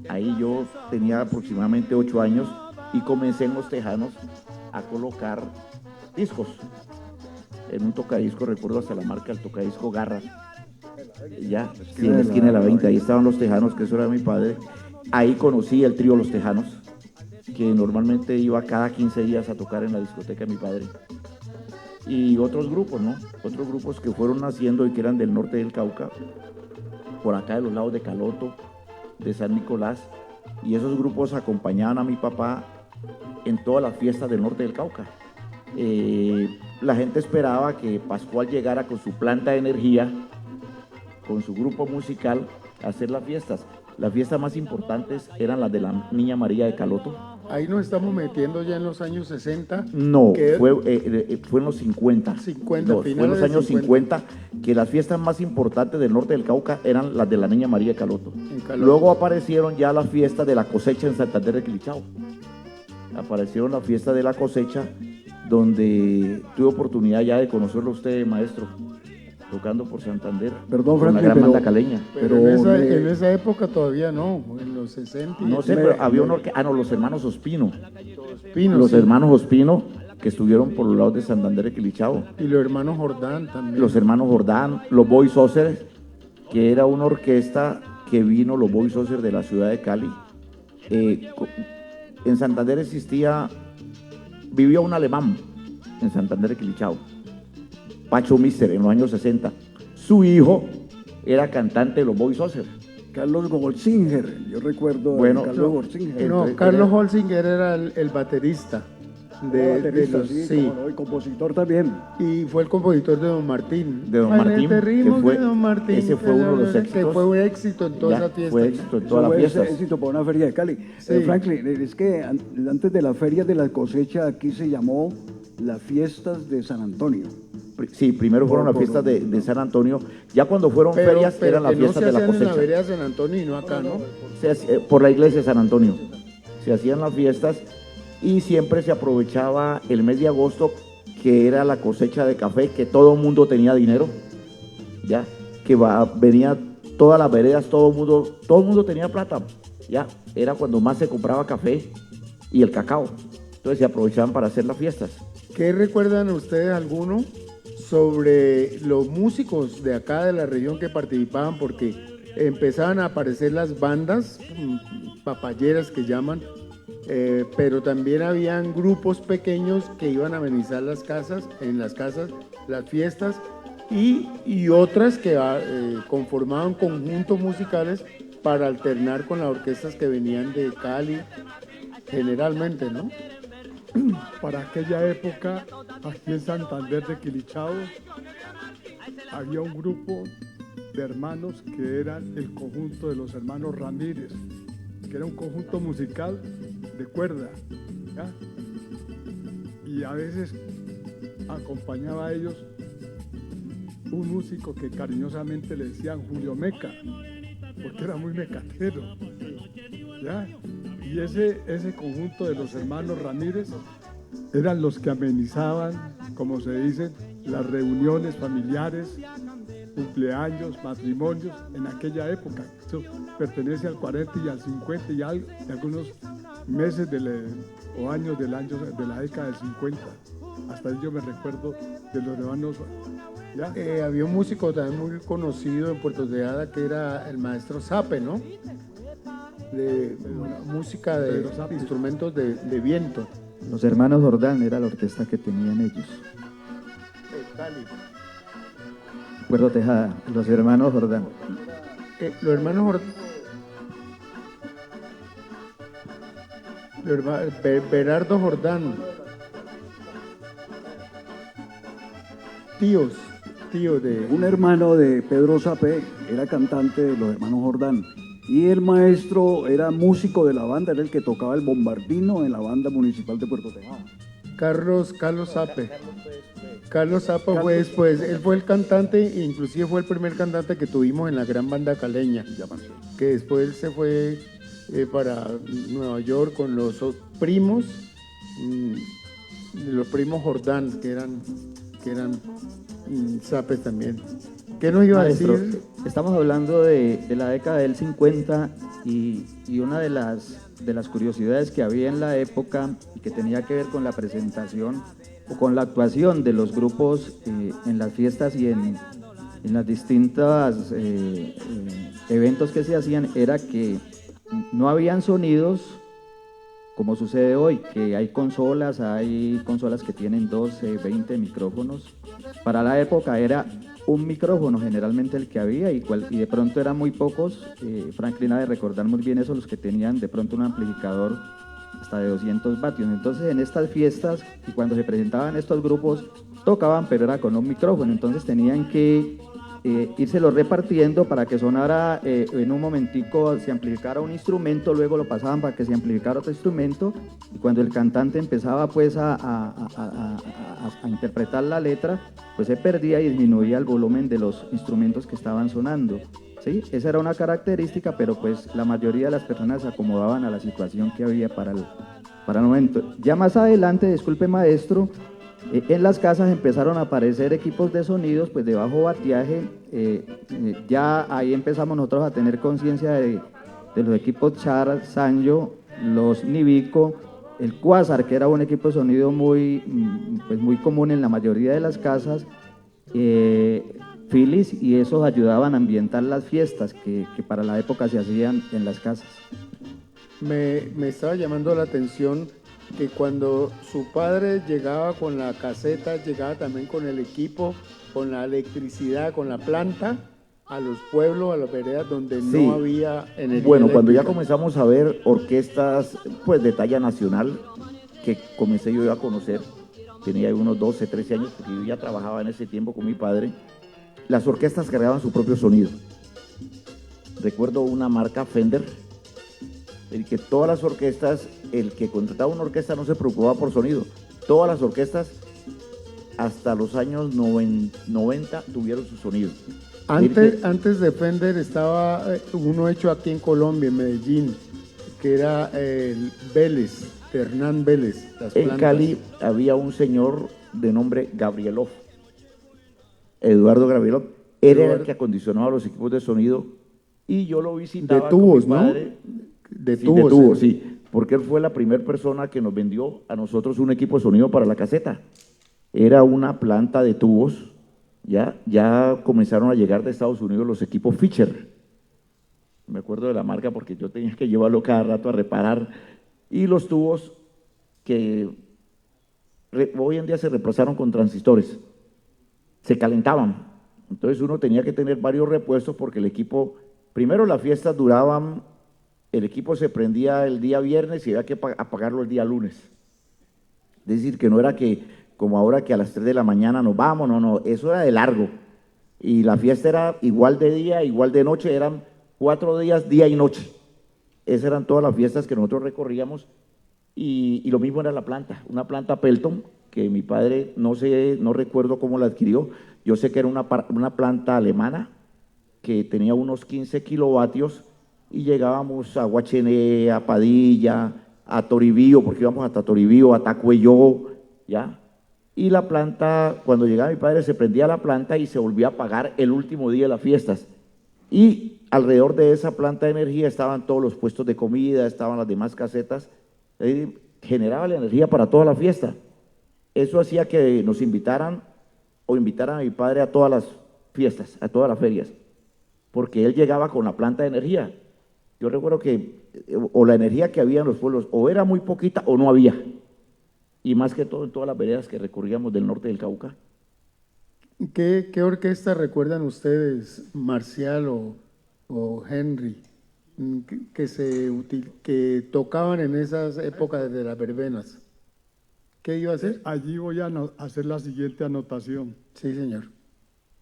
[SPEAKER 4] Ahí yo tenía aproximadamente 8 años y comencé en Los Tejanos a colocar discos. En un tocadisco, recuerdo hasta la marca del tocadisco Garra. Ya, sí, en la esquina de la 20, ahí estaban Los Tejanos, que eso era mi padre. Ahí conocí el trío Los Tejanos, que normalmente iba cada 15 días a tocar en la discoteca de mi padre. Y otros grupos, ¿no? Otros grupos que fueron naciendo y que eran del norte del Cauca, por acá de los lados de Caloto, de San Nicolás, y esos grupos acompañaban a mi papá en todas las fiestas del norte del Cauca. La gente esperaba que Pascual llegara con su planta de energía, con su grupo musical, a hacer las fiestas. Las fiestas más importantes eran las de la Niña María de Caloto.
[SPEAKER 2] Ahí nos estamos metiendo ya en los años 60.
[SPEAKER 4] No,
[SPEAKER 2] que
[SPEAKER 4] fue en los 50.
[SPEAKER 2] 50,
[SPEAKER 4] No, fue en
[SPEAKER 2] finales
[SPEAKER 4] los
[SPEAKER 2] de
[SPEAKER 4] años
[SPEAKER 2] 50,
[SPEAKER 4] 50 que las fiestas más importantes del norte del Cauca eran las de la Niña María de Caloto.
[SPEAKER 2] En Caloto.
[SPEAKER 4] Luego aparecieron ya las fiestas de la cosecha en Santander de Quilichao. Aparecieron las fiestas de la cosecha, donde tuve oportunidad ya de conocerlo usted, maestro, tocando por Santander.
[SPEAKER 5] Perdón,
[SPEAKER 4] con la
[SPEAKER 5] Franklin,
[SPEAKER 4] gran
[SPEAKER 5] pero-
[SPEAKER 4] banda caleña.
[SPEAKER 2] Pero en esa época todavía no, en los 60.
[SPEAKER 4] No sé, pero había una orquesta. No, los hermanos Ospino.
[SPEAKER 2] Pinos,
[SPEAKER 4] Los
[SPEAKER 2] sí.
[SPEAKER 4] hermanos Ospino, que estuvieron por los lados de Santander de Quilichao.
[SPEAKER 2] Y los hermanos Jordán también.
[SPEAKER 4] Los hermanos Jordán, los Boys Saucer, que era una orquesta que vino, los Boys Saucer de la ciudad de Cali. En Santander vivía un alemán en Santander de Quilichao, Pacho Mister, en los años 60. Su hijo era cantante de los Boys Saucer.
[SPEAKER 5] Carlos Golsinger, yo recuerdo
[SPEAKER 4] Bueno,
[SPEAKER 5] a Carlos Golsinger.
[SPEAKER 2] No, Carlos Holsinger era el baterista. De
[SPEAKER 5] Baterista,
[SPEAKER 2] los,
[SPEAKER 5] sí,
[SPEAKER 2] sí.
[SPEAKER 5] cómo no, y compositor también.
[SPEAKER 2] Y fue el compositor de Don Martín.
[SPEAKER 4] De Don
[SPEAKER 2] Ay,
[SPEAKER 4] Martín,
[SPEAKER 2] de ritmos
[SPEAKER 4] que fue-
[SPEAKER 2] de Don Martín,
[SPEAKER 4] ese fue uno de los
[SPEAKER 2] que
[SPEAKER 4] éxitos.
[SPEAKER 2] fue un éxito en toda
[SPEAKER 4] Ya,
[SPEAKER 2] esa fiesta.
[SPEAKER 4] fue éxito en
[SPEAKER 5] Eso
[SPEAKER 4] todas las
[SPEAKER 5] fue
[SPEAKER 4] fiestas.
[SPEAKER 5] éxito para una feria de Cali.
[SPEAKER 2] Sí.
[SPEAKER 5] Franklin, es que antes de la feria de la cosecha aquí se llamó las fiestas de San Antonio.
[SPEAKER 4] Sí, primero fueron las fiestas de San Antonio. Ya cuando fueron ferias eran las
[SPEAKER 2] que
[SPEAKER 4] fiestas
[SPEAKER 2] no
[SPEAKER 4] de
[SPEAKER 2] se
[SPEAKER 4] la
[SPEAKER 2] hacían en la
[SPEAKER 4] cosecha.
[SPEAKER 2] vereda de San Antonio y no acá, ¿no?
[SPEAKER 4] Por la iglesia de San Antonio. Se hacían las fiestas y siempre se aprovechaba el mes de agosto, que era la cosecha de café, que todo el mundo tenía dinero, ya, venía todas las veredas, todo el mundo tenía plata, ya, era cuando más se compraba café y el cacao. Entonces se aprovechaban para hacer las fiestas.
[SPEAKER 2] ¿Qué recuerdan ustedes alguno sobre los músicos de acá de la región que participaban? Porque empezaban a aparecer las bandas papayeras que llaman, pero también habían grupos pequeños que iban a amenizar las casas, las fiestas, y otras que conformaban conjuntos musicales para alternar con las orquestas que venían de Cali, generalmente, ¿no?
[SPEAKER 3] Para aquella época, aquí en Santander de Quilichao, había un grupo de hermanos que eran el conjunto de los hermanos Ramírez, que era un conjunto musical de cuerda, ¿ya? Y a veces acompañaba a ellos un músico que cariñosamente le decían Julio Meca, porque era muy mecatero, ¿ya? Y ese conjunto de los hermanos Ramírez eran los que amenizaban, como se dice, las reuniones familiares, cumpleaños, matrimonios en aquella época. Eso pertenece al 40 y al 50 y algunos meses o años de la década del 50. Hasta ahí yo me recuerdo de los hermanos. ¿Ya?
[SPEAKER 2] Había un músico también muy conocido en Puerto Tejada que era el maestro Zape, ¿no? De música de
[SPEAKER 3] Pedro Zape.
[SPEAKER 2] instrumentos de viento.
[SPEAKER 6] Los hermanos Jordán era la orquesta que tenían ellos. Puerto Tejada, los hermanos Jordán.
[SPEAKER 2] Los hermanos Berardo Jordán, tío de...
[SPEAKER 5] Un hermano de Pedro Zapé era cantante de los hermanos Jordán. Y el maestro era músico de la banda, era el que tocaba el bombardino en la banda municipal de Puerto Tejada.
[SPEAKER 2] Carlos Zape. Carlos Zape fue después, él fue el cantante, e inclusive fue el primer cantante que tuvimos en la gran banda caleña, que después se fue para Nueva York con los primos Jordán, que que eran zapes también. ¿Qué nos iba a
[SPEAKER 6] Maestro,
[SPEAKER 2] decir?
[SPEAKER 6] estamos hablando de la década del 50 y una de las curiosidades que había en la época y que tenía que ver con la presentación o con la actuación de los grupos en las fiestas y en las distintas eventos que se hacían era que no habían sonidos como sucede hoy, que hay consolas que tienen 12, 20 micrófonos. Para la época era un micrófono generalmente el que había y de pronto eran muy pocos. Franklin ha de recordar muy bien eso, los que tenían de pronto un amplificador hasta de 200 vatios. Entonces en estas fiestas y cuando se presentaban estos grupos tocaban, pero era con un micrófono, entonces tenían que írselo repartiendo para que sonara en un momentico, se amplificara un instrumento, luego lo pasaban para que se amplificara otro instrumento y cuando el cantante empezaba pues a interpretar la letra, pues se perdía y disminuía el volumen de los instrumentos que estaban sonando. ¿Sí? Esa era una característica, pero pues la mayoría de las personas se acomodaban a la situación que había para el momento. Ya más adelante, disculpe maestro, en las casas empezaron a aparecer equipos de sonidos pues de bajo batiaje, ya ahí empezamos nosotros a tener conciencia de los equipos Char, Sanyo, los Nibico, el Quasar, que era un equipo de sonido muy común en la mayoría de las casas, Philips, y esos ayudaban a ambientar las fiestas que para la época se hacían en las casas.
[SPEAKER 2] Me estaba llamando la atención que cuando su padre llegaba con la caseta, llegaba también con el equipo, con la electricidad, con la planta, a los pueblos, a las veredas donde
[SPEAKER 4] Sí.
[SPEAKER 2] no había energía
[SPEAKER 4] Bueno, cuando ya
[SPEAKER 2] eléctrica.
[SPEAKER 4] comenzamos a ver orquestas pues de talla nacional, que comencé yo a conocer, tenía unos 12, 13 años, porque yo ya trabajaba en ese tiempo con mi padre, las orquestas cargaban su propio sonido. Recuerdo una marca Fender, el que todas las orquestas, el que contrataba una orquesta no se preocupaba por sonido. Todas las orquestas hasta los años 90 tuvieron su sonido.
[SPEAKER 2] Antes de Fender estaba uno hecho aquí en Colombia, en Medellín, que era el Vélez, de Hernán Vélez. Las
[SPEAKER 4] En
[SPEAKER 2] plantas.
[SPEAKER 4] Cali había un señor de nombre Gabrielov, Eduardo Gabrielov. Él era el que acondicionaba los equipos de sonido y yo lo visitaba
[SPEAKER 2] De tubos,
[SPEAKER 4] con mi
[SPEAKER 2] ¿no?
[SPEAKER 4] padre.
[SPEAKER 2] De
[SPEAKER 4] Sí,
[SPEAKER 2] tubos.
[SPEAKER 4] de tubos, sí, porque él fue la primera persona que nos vendió a nosotros un equipo de sonido para la caseta. Era una planta de tubos, ya comenzaron a llegar de Estados Unidos los equipos Fisher. Me acuerdo de la marca porque yo tenía que llevarlo cada rato a reparar. Y los tubos que hoy en día se reemplazaron con transistores, se calentaban. Entonces uno tenía que tener varios repuestos porque el equipo, primero las fiestas duraban, el equipo se prendía el día viernes y había que apagarlo el día lunes. Es decir, que no era que, como ahora que a las 3 de la mañana nos vamos, no, eso era de largo. Y la fiesta era igual de día, igual de noche, eran 4 días, día y noche. Esas eran todas las fiestas que nosotros recorríamos y lo mismo era la planta, una planta Pelton que mi padre, no recuerdo cómo la adquirió, yo sé que era una planta alemana que tenía unos 15 kilovatios y llegábamos a Guachené, a Padilla, a Toribío, porque íbamos hasta Toribío, a Tacuelló, ¿ya? Y la planta, cuando llegaba mi padre, se prendía la planta y se volvía a apagar el último día de las fiestas. Y alrededor de esa planta de energía estaban todos los puestos de comida, estaban las demás casetas, generaba la energía para toda la fiesta. Eso hacía que nos invitaran o invitaran a mi padre a todas las fiestas, a todas las ferias, porque él llegaba con la planta de energía. Yo recuerdo que o la energía que había en los pueblos o era muy poquita o no había, y más que todo en todas las veredas que recorríamos del norte del Cauca.
[SPEAKER 2] ¿Qué orquesta recuerdan ustedes, Marcial o Henry, que tocaban en esas épocas de las verbenas? ¿Qué iba a hacer?
[SPEAKER 3] Allí voy a hacer la siguiente anotación.
[SPEAKER 2] Sí, señor.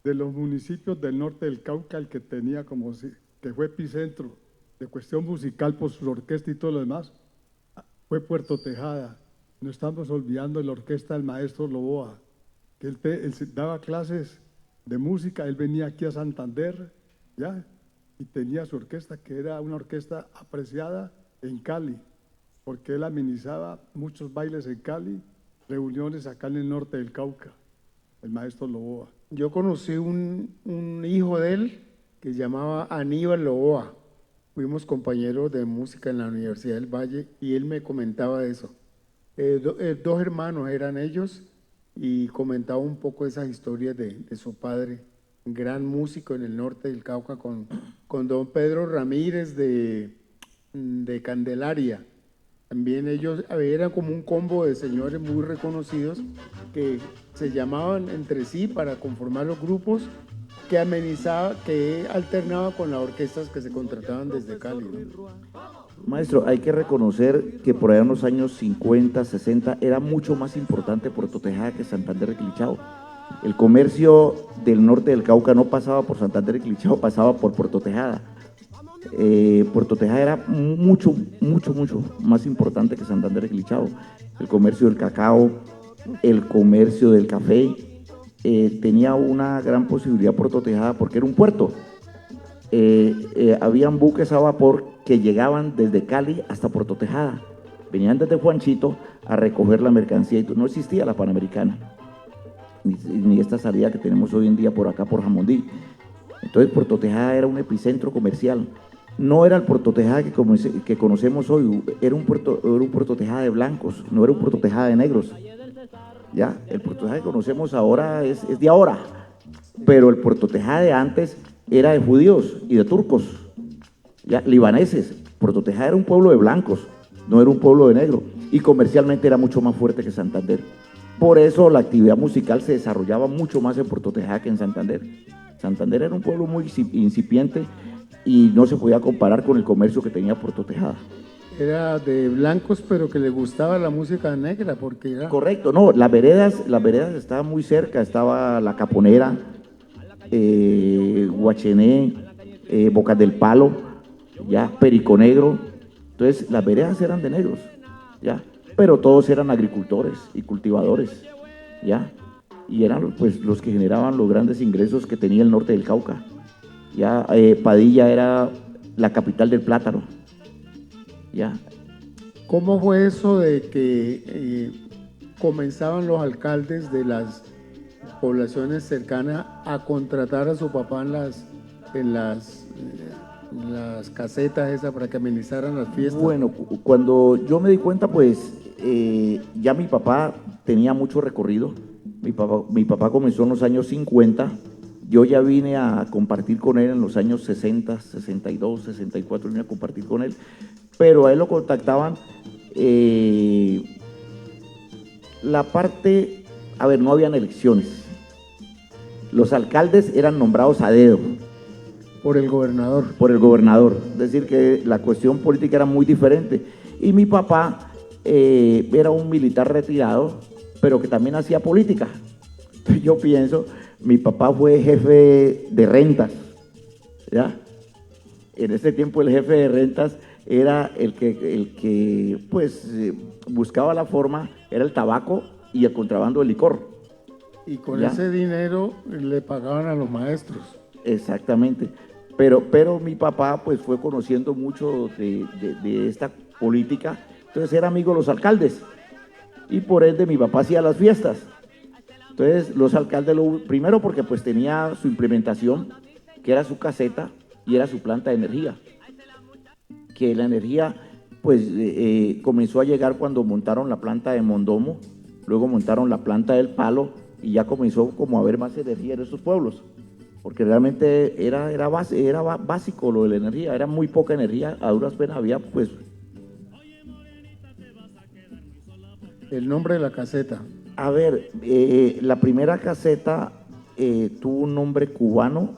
[SPEAKER 3] De los municipios del norte del Cauca, el que tenía que fue epicentro de cuestión musical por su orquesta y todo lo demás, fue Puerto Tejada. No estamos olvidando la orquesta del maestro Loboa, que él daba clases de música, él venía aquí a Santander, ¿ya? Y tenía su orquesta, que era una orquesta apreciada en Cali, porque él amenizaba muchos bailes en Cali, reuniones acá en el norte del Cauca. el maestro Loboa.
[SPEAKER 2] Yo conocí un hijo de él que se llamaba Aníbal Loboa. Fuimos compañeros de música en la Universidad del Valle y él me comentaba eso. Dos hermanos eran ellos y comentaba un poco esas historias de su padre, un gran músico en el norte del Cauca con don Pedro Ramírez de Candelaria. También ellos eran como un combo de señores muy reconocidos que se llamaban entre sí para conformar los grupos que alternaba con las orquestas que se contrataban desde Cali, ¿no?
[SPEAKER 4] Maestro, hay que reconocer que por allá en los años 50, 60 era mucho más importante Puerto Tejada que Santander de Quilichao. El comercio del norte del Cauca no pasaba por Santander de Quilichao, pasaba por Puerto Tejada. Puerto Tejada era mucho más importante que Santander de Quilichao. El comercio del cacao, el comercio del café, tenía una gran posibilidad Puerto Tejada porque era un puerto. Habían buques a vapor que llegaban desde Cali hasta Puerto Tejada. Venían desde Juanchito a recoger la mercancía y no existía la Panamericana, ni esta salida que tenemos hoy en día por acá, por Jamondí. Entonces Puerto Tejada era un epicentro comercial. No era el Puerto Tejada que conocemos hoy, era un Puerto Tejada de blancos, no era un Puerto Tejada de negros. Ya, el Puerto Tejada que conocemos ahora es de ahora, pero el Puerto Tejada de antes era de judíos y de turcos, ya, libaneses. Puerto Tejada era un pueblo de blancos, no era un pueblo de negros, y comercialmente era mucho más fuerte que Santander. Por eso la actividad musical se desarrollaba mucho más en Puerto Tejada que en Santander. Santander era un pueblo muy incipiente y no se podía comparar con el comercio que tenía Puerto Tejada.
[SPEAKER 2] Era de blancos, pero que le gustaba la música negra, porque era...
[SPEAKER 4] Correcto, no, las veredas estaban muy cerca, estaba La Caponera, Guachené, Bocas del Palo, ya, Perico Negro. Entonces las veredas eran de negros, ya, pero todos eran agricultores y cultivadores, ya, y eran pues los que generaban los grandes ingresos que tenía el norte del Cauca. Ya, Padilla era la capital del plátano, ya.
[SPEAKER 2] ¿Cómo fue eso de que comenzaban los alcaldes de las poblaciones cercanas a contratar a su papá en las casetas esas para que amenizaran las fiestas?
[SPEAKER 4] Bueno, cuando yo me di cuenta, pues ya mi papá tenía mucho recorrido. Mi papá comenzó en los años 50. Yo ya vine a compartir con él en los años 60, 62, 64, vine a compartir con él, pero a él lo contactaban no habían elecciones. Los alcaldes eran nombrados a dedo.
[SPEAKER 2] Por el gobernador.
[SPEAKER 4] Por el gobernador, es decir, que la cuestión política era muy diferente. Y mi papá era un militar retirado, pero que también hacía política. Yo pienso, mi papá fue jefe de rentas, ¿ya? En ese tiempo el jefe de rentas era el que buscaba la forma, era el tabaco y el contrabando de licor.
[SPEAKER 2] Y con
[SPEAKER 4] ¿Ya?
[SPEAKER 2] ese dinero le pagaban a los maestros.
[SPEAKER 4] Exactamente. Pero mi papá pues fue conociendo mucho de esta política, entonces era amigo de los alcaldes y por ende mi papá hacía las fiestas. Entonces los alcaldes, primero porque pues tenía su implementación, que era su caseta y era su planta de energía, que la energía pues comenzó a llegar cuando montaron la planta de Mondomo, luego montaron la planta del Palo y ya comenzó como a haber más energía en esos pueblos, porque realmente era básico lo de la energía, era muy poca energía, a duras penas había pues...
[SPEAKER 2] El nombre de la caseta.
[SPEAKER 4] A ver, la primera caseta tuvo un nombre cubano,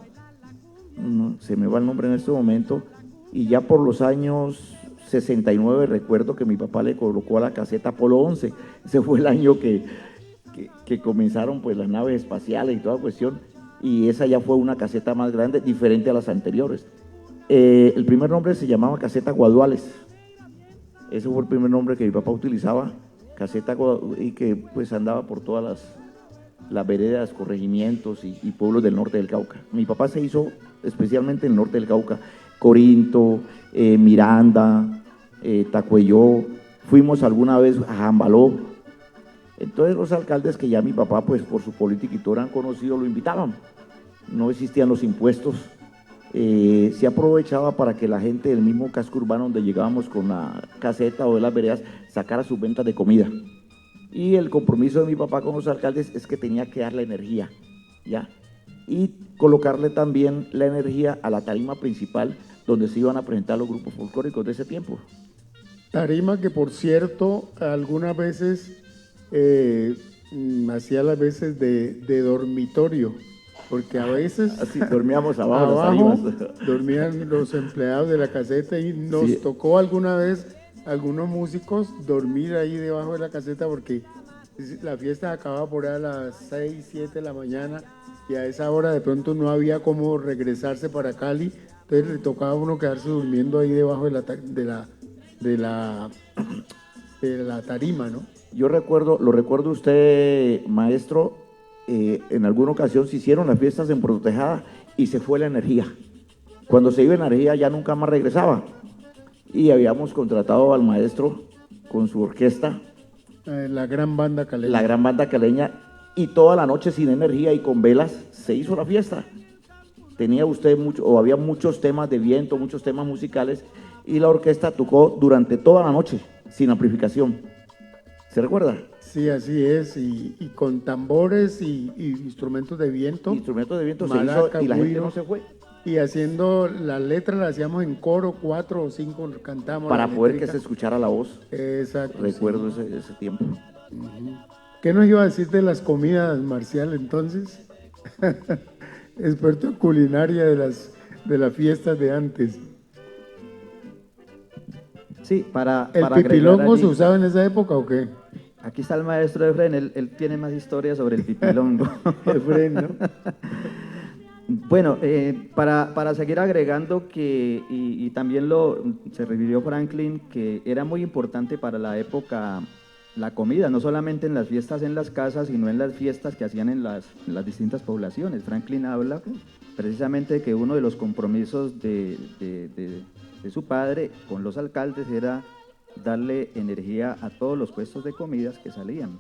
[SPEAKER 4] no, se me va el nombre en este momento, y ya por los años 69 recuerdo que mi papá le colocó a la caseta Apolo 11, ese fue el año que comenzaron pues las naves espaciales y toda cuestión, y esa ya fue una caseta más grande, diferente a las anteriores. El primer nombre se llamaba caseta Guaduales, ese fue el primer nombre que mi papá utilizaba, caseta, y que pues andaba por todas las veredas, corregimientos y pueblos del norte del Cauca. Mi papá se hizo especialmente en el norte del Cauca, Corinto, Miranda, Tacuelló, fuimos alguna vez a Jambaló, Entonces los alcaldes que ya mi papá, pues por su política y todo eran conocidos, lo invitaban. No existían los impuestos. Se aprovechaba para que la gente del mismo casco urbano donde llegábamos con la caseta o de las veredas sacara sus ventas de comida. Y el compromiso de mi papá con los alcaldes es que tenía que darle energía, ¿ya? Y colocarle también la energía a la tarima principal donde se iban a presentar los grupos folclóricos de ese tiempo.
[SPEAKER 2] Tarima que, por cierto, algunas veces hacía las veces de dormitorio, porque a veces
[SPEAKER 4] Así dormíamos abajo, las tarimas.
[SPEAKER 2] dormían los empleados de la caseta y nos
[SPEAKER 4] Sí.
[SPEAKER 2] tocó alguna vez algunos músicos dormir ahí debajo de la caseta porque la fiesta acababa por ahí a las 6, 7 de la mañana y a esa hora de pronto no había cómo regresarse para Cali, entonces le tocaba a uno quedarse durmiendo ahí debajo de la tarima, ¿no?
[SPEAKER 4] Yo recuerdo, lo recuerdo usted, maestro, en alguna ocasión se hicieron las fiestas en Puerto Tejada y se fue la energía. Cuando se iba la energía ya nunca más regresaba. Y habíamos contratado al maestro con su orquesta,
[SPEAKER 2] La gran banda caleña.
[SPEAKER 4] la gran banda caleña, y toda la noche sin energía y con velas se hizo la fiesta. Tenía usted mucho, o había muchos temas de viento, muchos temas musicales, y la orquesta tocó durante toda la noche, sin amplificación. ¿Se recuerda?
[SPEAKER 2] Sí, así es, y con tambores y instrumentos de viento.
[SPEAKER 4] Instrumentos de viento se
[SPEAKER 2] maraca,
[SPEAKER 4] hizo y la gente
[SPEAKER 2] güiro,
[SPEAKER 4] no se fue.
[SPEAKER 2] Y haciendo la letra la hacíamos en coro, 4 o 5 cantamos.
[SPEAKER 4] Para
[SPEAKER 2] la
[SPEAKER 4] poder que
[SPEAKER 2] letrica.
[SPEAKER 4] se escuchara la voz.
[SPEAKER 2] Exacto.
[SPEAKER 4] Recuerdo
[SPEAKER 2] sí.
[SPEAKER 4] ese tiempo.
[SPEAKER 2] ¿Qué nos iba a decir de las comidas, Marcial, entonces? Experto en culinaria de las fiestas de antes.
[SPEAKER 6] Sí, para
[SPEAKER 2] ¿El
[SPEAKER 6] agregar
[SPEAKER 2] pipilongo
[SPEAKER 6] allí-
[SPEAKER 2] se usaba en esa época o qué?
[SPEAKER 6] Aquí está el maestro Efren, él tiene más historias sobre el pipilongo.
[SPEAKER 2] Efren, ¿no?
[SPEAKER 6] Bueno, para seguir agregando que, y también se refirió Franklin, que era muy importante para la época la comida, no solamente en las fiestas en las casas, sino en las fiestas que hacían en las distintas poblaciones. Franklin habla precisamente de que uno de los compromisos de su padre con los alcaldes era darle energía a todos los puestos de comidas que salían.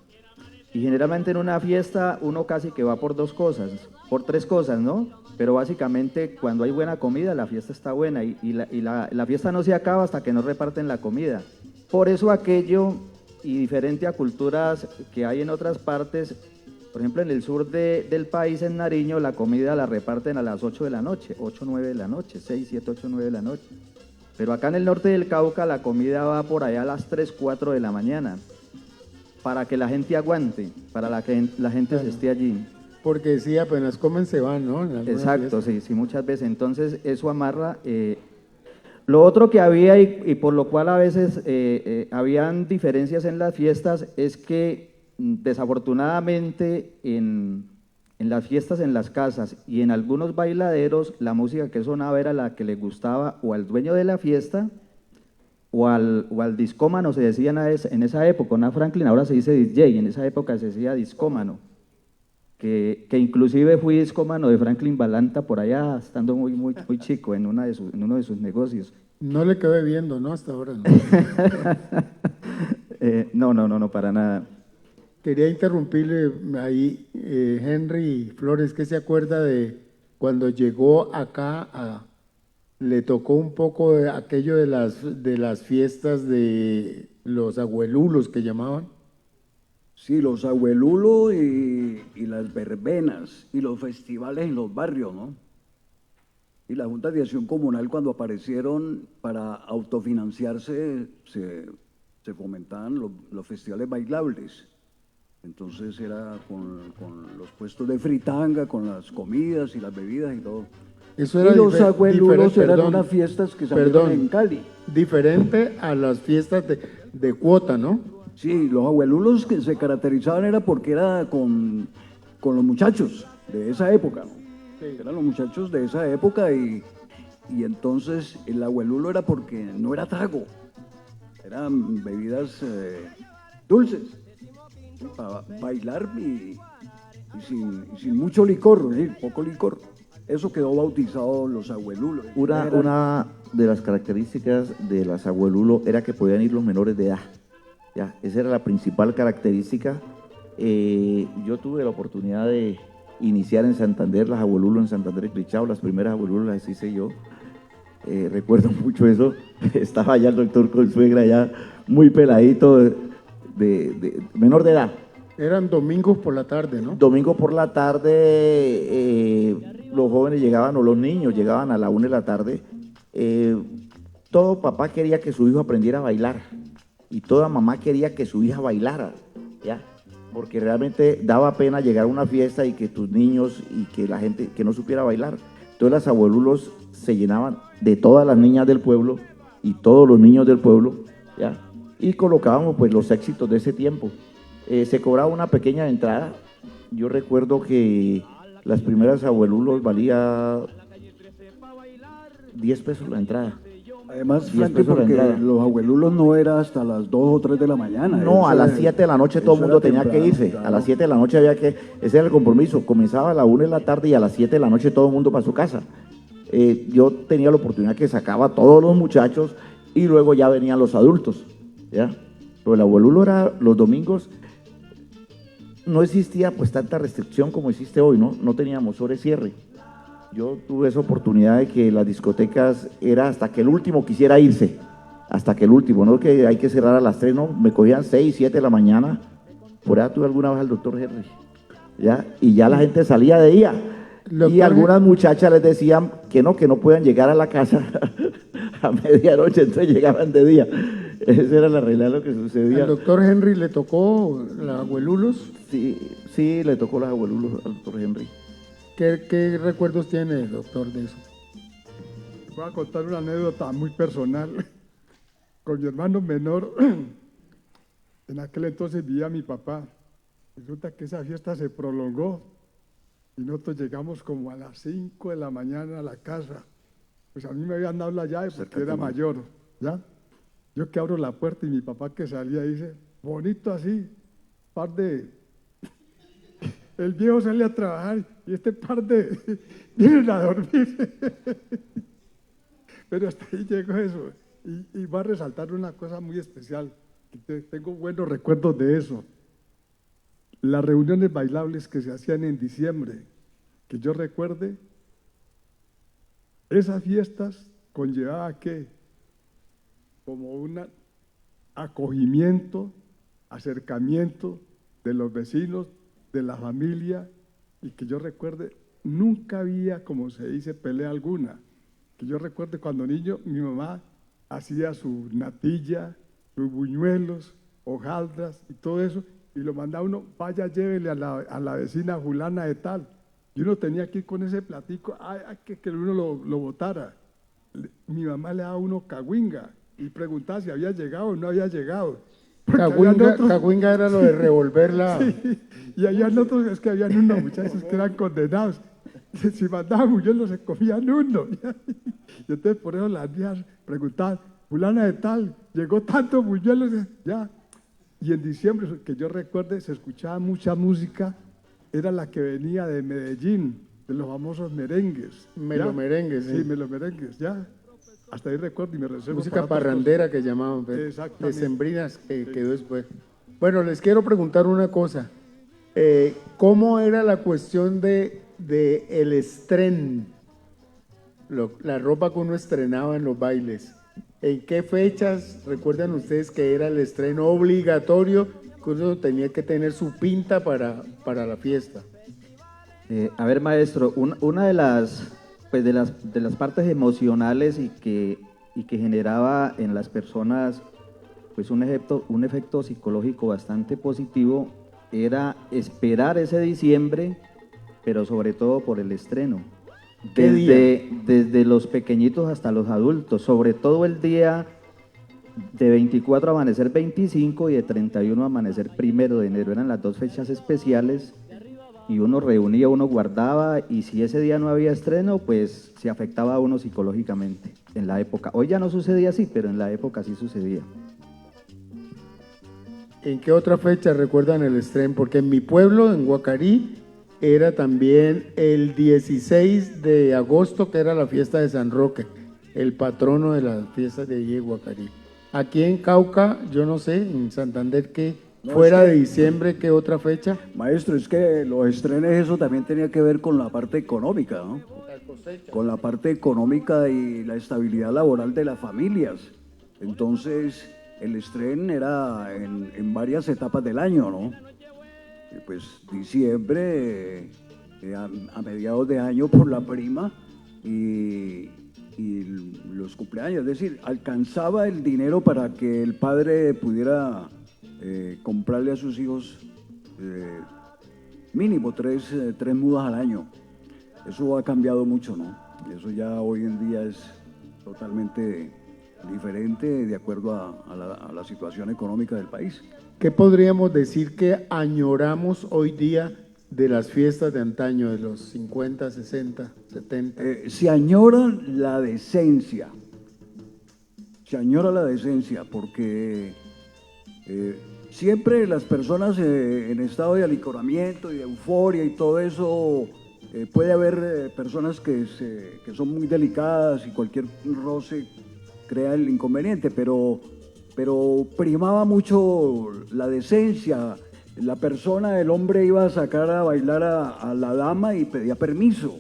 [SPEAKER 6] Y generalmente en una fiesta uno casi que va por 2 cosas, por 3 cosas, ¿no? Pero básicamente cuando hay buena comida la fiesta está buena y la fiesta no se acaba hasta que no reparten la comida. Por eso aquello, y diferente a culturas que hay en otras partes, por ejemplo en el sur del país, en Nariño, la comida la reparten a las 8 de la noche, 8, 9 de la noche, 6, 7, 8, 9 de la noche. Pero acá en el norte del Cauca la comida va por allá a las 3, 4 de la mañana, para que la gente aguante, para que la gente se esté allí.
[SPEAKER 2] Porque sí, apenas comen se van, ¿no? En algunas
[SPEAKER 6] Exacto,
[SPEAKER 2] fiestas.
[SPEAKER 6] sí, muchas veces. Entonces eso amarra. Lo otro que había y por lo cual a veces habían diferencias en las fiestas es que desafortunadamente en las fiestas en las casas y en algunos bailaderos la música que sonaba era la que le gustaba o al dueño de la fiesta o al discómano, se decía en esa época, no Franklin, ahora se dice DJ, en esa época se decía discómano, que inclusive fui discómano de Franklin Balanta por allá, estando muy chico en uno de sus negocios.
[SPEAKER 2] No le quedé viendo, ¿no? Hasta ahora, ¿no?
[SPEAKER 6] No, para nada.
[SPEAKER 2] Quería interrumpirle ahí, Henry Flores, ¿qué se acuerda de cuando llegó acá? Le tocó un poco de aquello de las fiestas de los abuelulos que llamaban.
[SPEAKER 5] Sí, los abuelulos y las verbenas y los festivales en los barrios, ¿no? Y la Junta de Acción Comunal, cuando aparecieron para autofinanciarse, se fomentaban los festivales bailables. Entonces era con los puestos de fritanga, con las comidas y las bebidas y todo.
[SPEAKER 2] Eso era
[SPEAKER 5] Y los abuelulos
[SPEAKER 2] diferente,
[SPEAKER 5] eran
[SPEAKER 2] perdón,
[SPEAKER 5] unas fiestas que salieron en Cali.
[SPEAKER 2] diferente a las fiestas de cuota, ¿no?
[SPEAKER 5] Sí, los abuelulos que se caracterizaban era porque era con los muchachos de esa época, ¿no? Eran los muchachos de esa época y entonces el abuelulo era porque no era trago, eran bebidas dulces, ¿sí? Para bailar y sin mucho licor, ¿sí? Poco licor. Eso quedó bautizado los abuelulos.
[SPEAKER 4] Una de las características de las abuelulo era que podían ir los menores de edad. Ya, esa era la principal característica Yo tuve la oportunidad de iniciar en Santander, las abuelulos en Santander de Clichao, las primeras abuelulos las hice yo. Recuerdo mucho eso, estaba allá el doctor Consuegra, ya muy peladito, menor de edad.
[SPEAKER 2] Eran domingos por la tarde, ¿no?
[SPEAKER 4] Domingo por la tarde, los jóvenes llegaban, o los niños llegaban a la 1 de la tarde. Todo papá quería que su hijo aprendiera a bailar y toda mamá quería que su hija bailara, ¿ya? Porque realmente daba pena llegar a una fiesta y que tus niños y que la gente que no supiera bailar. Entonces las abuelulos se llenaban de todas las niñas del pueblo y todos los niños del pueblo, ¿ya? Y colocábamos pues los éxitos de ese tiempo. Se cobraba una pequeña entrada. Yo recuerdo que las primeras abuelulos valía 10 pesos la entrada.
[SPEAKER 5] Además,
[SPEAKER 4] 10
[SPEAKER 5] Frankie,
[SPEAKER 4] pesos la
[SPEAKER 5] porque
[SPEAKER 4] entrada.
[SPEAKER 5] los abuelulos no era hasta las 2 o 3 de la mañana.
[SPEAKER 4] No, a las 7 de la noche todo el mundo tenía que irse.
[SPEAKER 5] Claro.
[SPEAKER 4] A las 7 de la noche había que, ese era el compromiso. Comenzaba a la 1 de la tarde y a las 7 de la noche todo el mundo para su casa. Yo tenía la oportunidad que sacaba a todos los muchachos y luego ya venían los adultos, ¿ya? Pero el abuelulo era los domingos. No existía pues tanta restricción como existe hoy, ¿no? No teníamos sobre cierre. Yo tuve esa oportunidad de que las discotecas era hasta que el último quisiera irse, hasta que el último, no que hay que cerrar a las 3, no, me cogían 6, 7 de la mañana, por ahí tuve alguna vez al doctor Henry, ¿ya? Y ya la gente salía de día, y algunas muchachas les decían que no puedan llegar a la casa a medianoche, entonces llegaban de día. Esa era la realidad de lo que sucedía.
[SPEAKER 2] ¿Al doctor Henry le tocó los abuelulos?
[SPEAKER 4] Sí, le tocó los abuelulos al doctor Henry.
[SPEAKER 2] ¿Qué recuerdos tiene, doctor, de eso?
[SPEAKER 3] Voy a contar una anécdota muy personal. Con mi hermano menor, en aquel entonces vivía mi papá. Resulta que esa fiesta se prolongó y nosotros llegamos como a las 5 de la mañana a la casa. Pues a mí me habían dado la llave porque era mayor, ¿ya? Yo que abro la puerta y mi papá que salía dice, bonito así, par de... El viejo sale a trabajar y este par de... vienen a dormir. Pero hasta ahí llegó eso. Y va a resaltar una cosa muy especial. Tengo buenos recuerdos de eso. Las reuniones bailables que se hacían en diciembre, que yo recuerde, esas fiestas conllevaba que como un acogimiento, acercamiento de los vecinos, de la familia, y que yo recuerde, nunca había, como se dice, pelea alguna. Que yo recuerde cuando niño, mi mamá hacía su natilla, sus buñuelos, hojaldras y todo eso, y lo mandaba uno, vaya, llévele a la vecina fulana de tal. Y uno tenía que ir con ese platico, que uno lo botara. Mi mamá le daba a uno cagüinga y preguntaba si había llegado o no había llegado.
[SPEAKER 2] Cagüinga era lo de revolverla.
[SPEAKER 3] Sí, y habían otros, es que habían unos muchachos que eran condenados. Si mandaban buñuelos se comían uno. Y entonces por eso las niñas preguntaban, fulana de tal, llegó tantos buñuelos, ya. Y en diciembre, que yo recuerde, se escuchaba mucha música, era la que venía de Medellín, de los famosos merengues.
[SPEAKER 2] Merengues,
[SPEAKER 3] sí. Sí, merengues, ya. Hasta ahí recuerdo y me reservo.
[SPEAKER 2] Música parrandera que llamaban, decembrinas que quedó después. Bueno, les quiero preguntar una cosa. ¿Cómo era la cuestión de el estreno? La ropa que uno estrenaba en los bailes. ¿En qué fechas recuerdan ustedes que era el estreno obligatorio, que uno tenía que tener su pinta para la fiesta?
[SPEAKER 6] A ver, maestro, una de las partes emocionales y que generaba en las personas pues un efecto psicológico bastante positivo era esperar ese diciembre, pero sobre todo por el estreno. Desde los pequeñitos hasta los adultos, sobre todo el día de 24 a amanecer 25 y de 31 a amanecer 1 de enero, eran las dos fechas especiales y uno reunía, uno guardaba y si ese día no había estreno, pues se afectaba a uno psicológicamente en la época. Hoy ya no sucedía así, pero en la época sí sucedía.
[SPEAKER 2] ¿En qué otra fecha recuerdan el estreno? Porque en mi pueblo, en Guacarí, era también el 16 de agosto, que era la fiesta de San Roque, el patrono de las fiestas de allí de Guacarí. Aquí en Cauca, yo no sé, en Santander, ¿qué
[SPEAKER 5] No,
[SPEAKER 2] Fuera
[SPEAKER 5] es que-
[SPEAKER 2] de diciembre, ¿qué otra fecha?
[SPEAKER 5] Maestro, es que los estrenes, eso también tenía que ver con la parte económica, ¿no? Con la parte económica y la estabilidad laboral de las familias. Entonces, el estreno era en varias etapas del año, ¿no? Pues diciembre, a mediados de año por la prima y los cumpleaños. Es decir, alcanzaba el dinero para que el padre pudiera comprarle a sus hijos mínimo tres mudas al año. Eso ha cambiado mucho, ¿no? Eso ya hoy en día es totalmente diferente de acuerdo a la situación económica del país.
[SPEAKER 2] ¿Qué podríamos decir que añoramos hoy día de las fiestas de antaño, de los 50, 60, 70?
[SPEAKER 5] Se añora la decencia. Se añora la decencia porque siempre las personas en estado de alicoramiento y de euforia y todo eso, puede haber personas que son muy delicadas y cualquier roce crea el inconveniente, pero primaba mucho la decencia. La persona, el hombre iba a sacar a bailar a la dama y pedía permiso.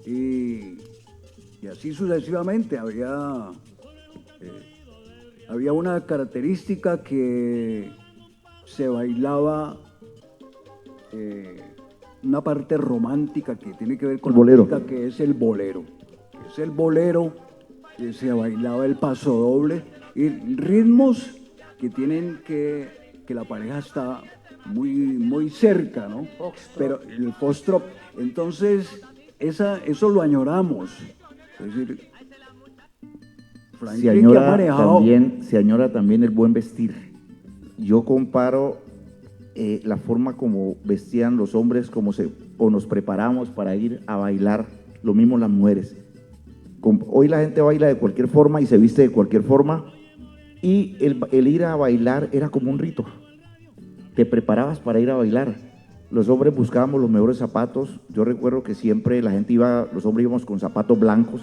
[SPEAKER 5] Y así sucesivamente. Había una característica que se bailaba una parte romántica que tiene que ver con
[SPEAKER 4] El bolero.
[SPEAKER 5] la música, que es el bolero. Es el bolero, que se bailaba el paso doble y ritmos que tienen que la pareja está muy cerca, ¿no? Pero el foxtrot, entonces eso lo añoramos. Es decir, Franklin, que ha manejado,
[SPEAKER 4] Se añora también el buen vestir. Yo comparo la forma como vestían los hombres, o nos preparamos para ir a bailar, lo mismo las mujeres. Hoy la gente baila de cualquier forma y se viste de cualquier forma, y el ir a bailar era como un rito. Te preparabas para ir a bailar. Los hombres buscábamos los mejores zapatos. Yo recuerdo que siempre los hombres íbamos con zapatos blancos.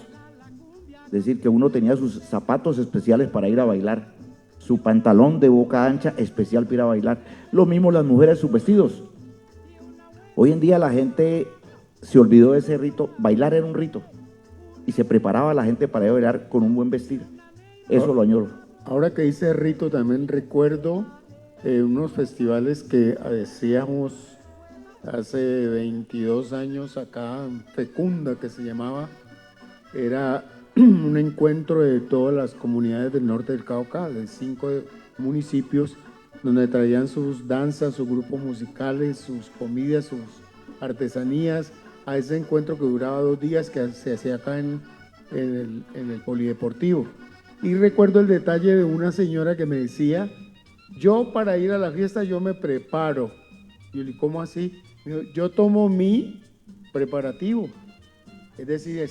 [SPEAKER 4] Es decir, que uno tenía sus zapatos especiales para ir a bailar, su pantalón de boca ancha especial para ir a bailar. Lo mismo las mujeres, sus vestidos. Hoy en día la gente se olvidó de ese rito. Bailar era un rito y se preparaba la gente para ir a bailar con un buen vestir. Eso lo añoro.
[SPEAKER 2] Ahora que dice rito, también recuerdo unos festivales que hacíamos hace 22 años acá en Fecunda, que se llamaba. Era un encuentro de todas las comunidades del norte del Cauca, de 5 municipios, donde traían sus danzas, sus grupos musicales, sus comidas, sus artesanías, a ese encuentro que duraba 2 días, que se hacía acá en el Polideportivo. Y recuerdo el detalle de una señora que me decía: yo para ir a la fiesta yo me preparo. Y yo le digo, ¿cómo así? Yo tomo mi preparativo. Es decir,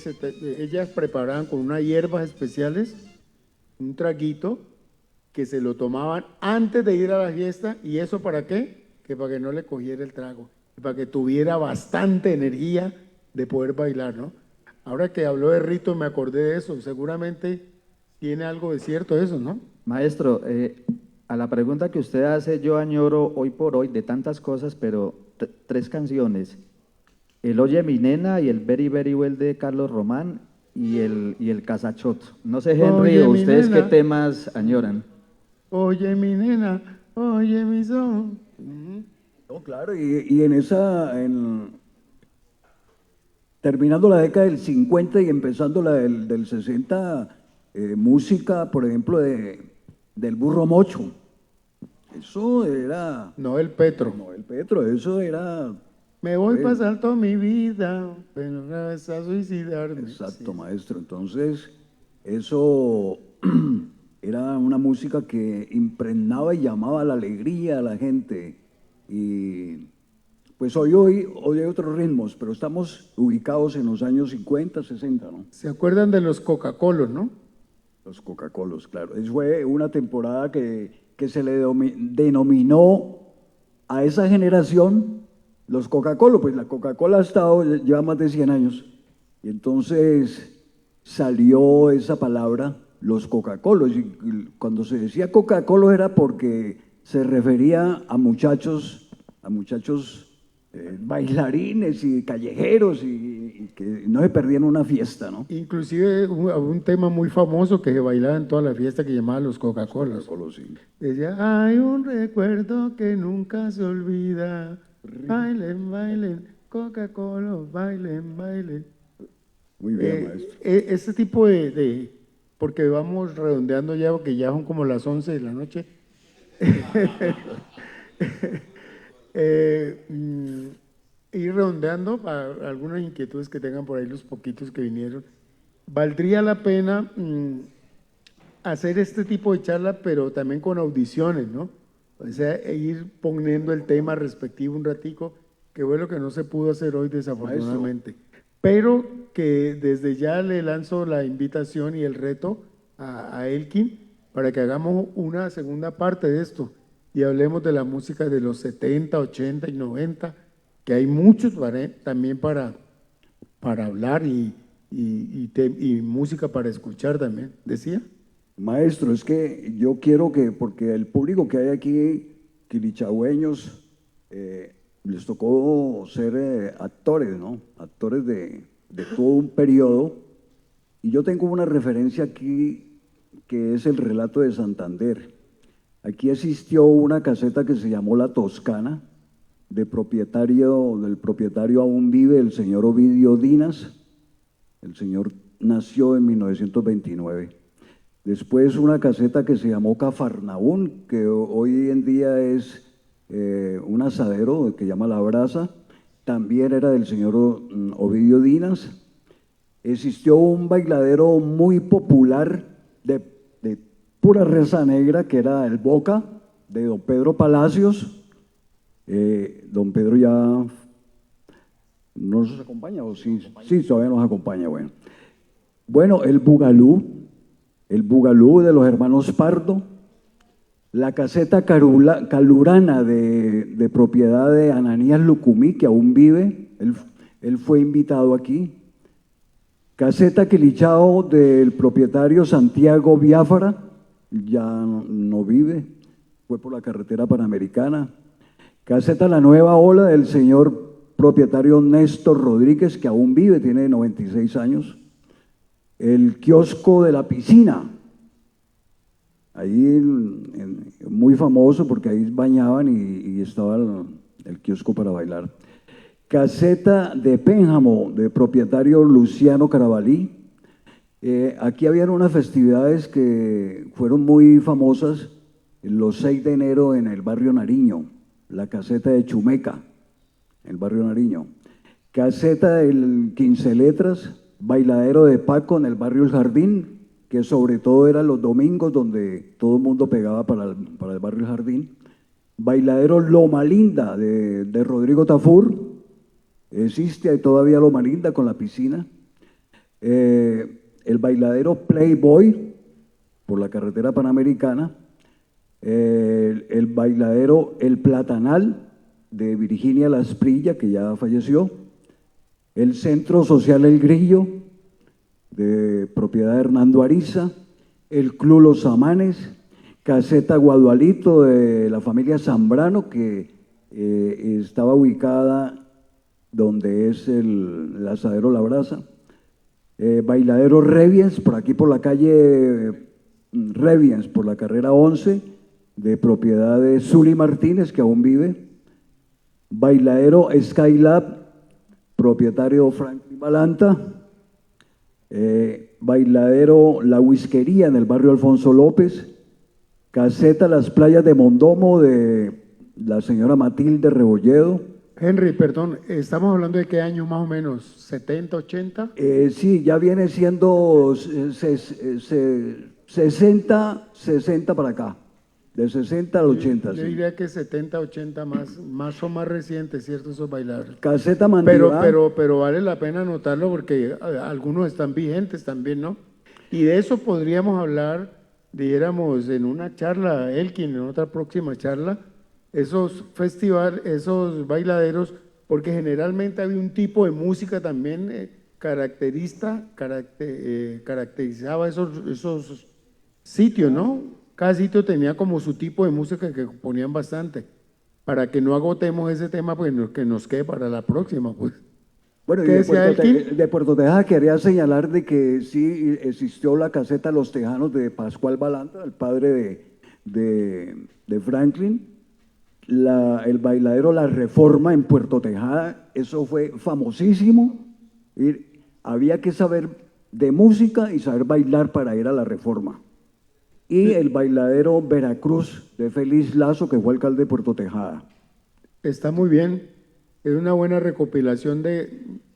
[SPEAKER 2] ellas preparaban con unas hierbas especiales un traguito que se lo tomaban antes de ir a la fiesta. ¿Y eso para qué? Que para que no le cogiera el trago, y para que tuviera bastante energía de poder bailar, ¿no? Ahora que habló de rito me acordé de eso. Seguramente tiene algo de cierto eso, ¿no?
[SPEAKER 6] Maestro, a la pregunta que usted hace, yo añoro hoy por hoy de tantas cosas, pero 3 canciones. El Oye mi nena y el Very Very Well de Carlos Román y el Casachot. No sé, Henry,
[SPEAKER 2] Oye,
[SPEAKER 6] ¿o
[SPEAKER 2] mi
[SPEAKER 6] ustedes qué
[SPEAKER 2] nena.
[SPEAKER 6] temas añoran?
[SPEAKER 2] Oye mi nena, oye mi son.
[SPEAKER 5] no, claro, y terminando la década del 50 y empezando la del 60, música, por ejemplo, del Burro Mocho. Eso era,
[SPEAKER 2] No, el Petro.
[SPEAKER 5] no, el Petro, eso era,
[SPEAKER 2] Me voy
[SPEAKER 5] Sí.
[SPEAKER 2] a pasar toda mi vida, pero una vez a suicidarme.
[SPEAKER 5] exacto,
[SPEAKER 2] Sí.
[SPEAKER 5] maestro. Entonces, eso era una música que impregnaba y llamaba la alegría a la gente. Y pues hoy hay otros ritmos, pero estamos ubicados en los años 50, 60, ¿no?
[SPEAKER 2] ¿Se acuerdan de los Coca-Colos, no?
[SPEAKER 5] Los Coca-Colos, claro. Fue una temporada que se le denominó a esa generación los Coca-Cola. Pues la Coca-Cola lleva más de 100 años. Y entonces salió esa palabra, los Coca-Colos. Y cuando se decía Coca-Cola era porque se refería a muchachos bailarines y callejeros y que no se perdían una fiesta, ¿no?
[SPEAKER 2] Inclusive un tema muy famoso que se bailaba en toda la fiesta que llamaban los Coca-Colas. Decía, hay un recuerdo que nunca se olvida. Bailen, bailen, Coca-Cola, bailen, bailen.
[SPEAKER 5] Muy bien, maestro.
[SPEAKER 2] Ese tipo porque vamos redondeando ya, porque ya son como las 11 de la noche. Ir redondeando para algunas inquietudes que tengan por ahí los poquitos que vinieron. Valdría la pena hacer este tipo de charla, pero también con audiciones, ¿no? O sea, ir poniendo el tema respectivo un ratico, que fue lo que no se pudo hacer hoy desafortunadamente. Pero que desde ya le lanzo la invitación y el reto a Elkin para que hagamos una segunda parte de esto y hablemos de la música de los 70, 80 y 90, que hay muchos también para hablar y música para escuchar también, decía.
[SPEAKER 5] Maestro, es que yo quiero que, porque el público que hay aquí, quilichagüeños, les tocó ser actores, ¿no? Actores de todo un periodo. Y yo tengo una referencia aquí que es el relato de Santander. Aquí existió una caseta que se llamó La Toscana, del propietario aún vive, el señor Ovidio Dinas. El señor nació en 1929. Después una caseta que se llamó Cafarnaún, que hoy en día es un asadero que llama La Brasa, también era del señor Ovidio Dinas. Existió un bailadero muy popular de pura raza negra, que era el Boca, de don Pedro Palacios. Don Pedro ya no nos acompaña, ¿o sí? Sí, todavía nos acompaña, bueno. Bueno, el Bugalú de los hermanos Pardo, la caseta calurana de propiedad de Ananías Lucumí, que aún vive, él fue invitado aquí. Caseta Quilichao del propietario Santiago Biafara, ya no vive, fue por la carretera panamericana. Caseta La Nueva Ola del señor propietario Néstor Rodríguez, que aún vive, tiene 96 años. El kiosco de la piscina, ahí muy famoso porque ahí bañaban y estaba el kiosco para bailar. Caseta de Pénjamo, de propietario Luciano Carabalí. Aquí habían unas festividades que fueron muy famosas, los 6 de enero en el barrio Nariño, la caseta de Chumeca, el barrio Nariño. Caseta del 15 Letras, bailadero de Paco en el barrio El Jardín, que sobre todo eran los domingos donde todo el mundo pegaba para el barrio El Jardín. Bailadero Loma Linda de Rodrigo Tafur, existe ahí todavía Loma Linda con la piscina. El bailadero Playboy por la carretera panamericana. El bailadero El Platanal de Virginia Lasprilla, que ya falleció. El Centro Social El Grillo, de propiedad de Hernando Ariza. El Club Los Amanes. Caseta Guadualito de la familia Zambrano, que estaba ubicada donde es el asadero La Brasa. Bailadero Reviens, por aquí por la calle Reviens, por la carrera 11, de propiedad de Zuli Martínez, que aún vive. Bailadero Skylab, propietario Franklin Balanta. Bailadero La Whiskería en el barrio Alfonso López. Caseta Las Playas de Mondomo de la señora Matilde Rebolledo.
[SPEAKER 2] Henry, perdón, ¿estamos hablando de qué año más o menos? ¿70, 80?
[SPEAKER 5] Sí, ya viene siendo 60 para acá, de 60 al 80.
[SPEAKER 2] Yo
[SPEAKER 5] sí.
[SPEAKER 2] diría que 70, 80 más o más recientes, ¿cierto? Esos bailadores.
[SPEAKER 5] Caseta Mandibá.
[SPEAKER 2] Pero vale la pena anotarlo porque algunos están vigentes también, ¿no? Y de eso podríamos hablar, dijéramos, en una charla, Elkin, en otra próxima charla, esos festivales, esos bailaderos, porque generalmente había un tipo de música también caracterizaba esos sitios, ¿no? cada sitio tenía como su tipo de música que ponían bastante, para que no agotemos ese tema, pues que nos quede para la próxima, pues.
[SPEAKER 5] Bueno, y
[SPEAKER 2] ¿Qué decía Elkin?
[SPEAKER 5] De Puerto Tejada quería señalar de que sí existió la caseta Los Tejanos de Pascual Balanta, el padre de Franklin, el bailadero La Reforma en Puerto Tejada, eso fue famosísimo. Y había que saber de música y saber bailar para ir a La Reforma. Y el bailadero Veracruz de Félix Lazo, que fue alcalde de Puerto Tejada.
[SPEAKER 2] Está muy bien, es una buena recopilación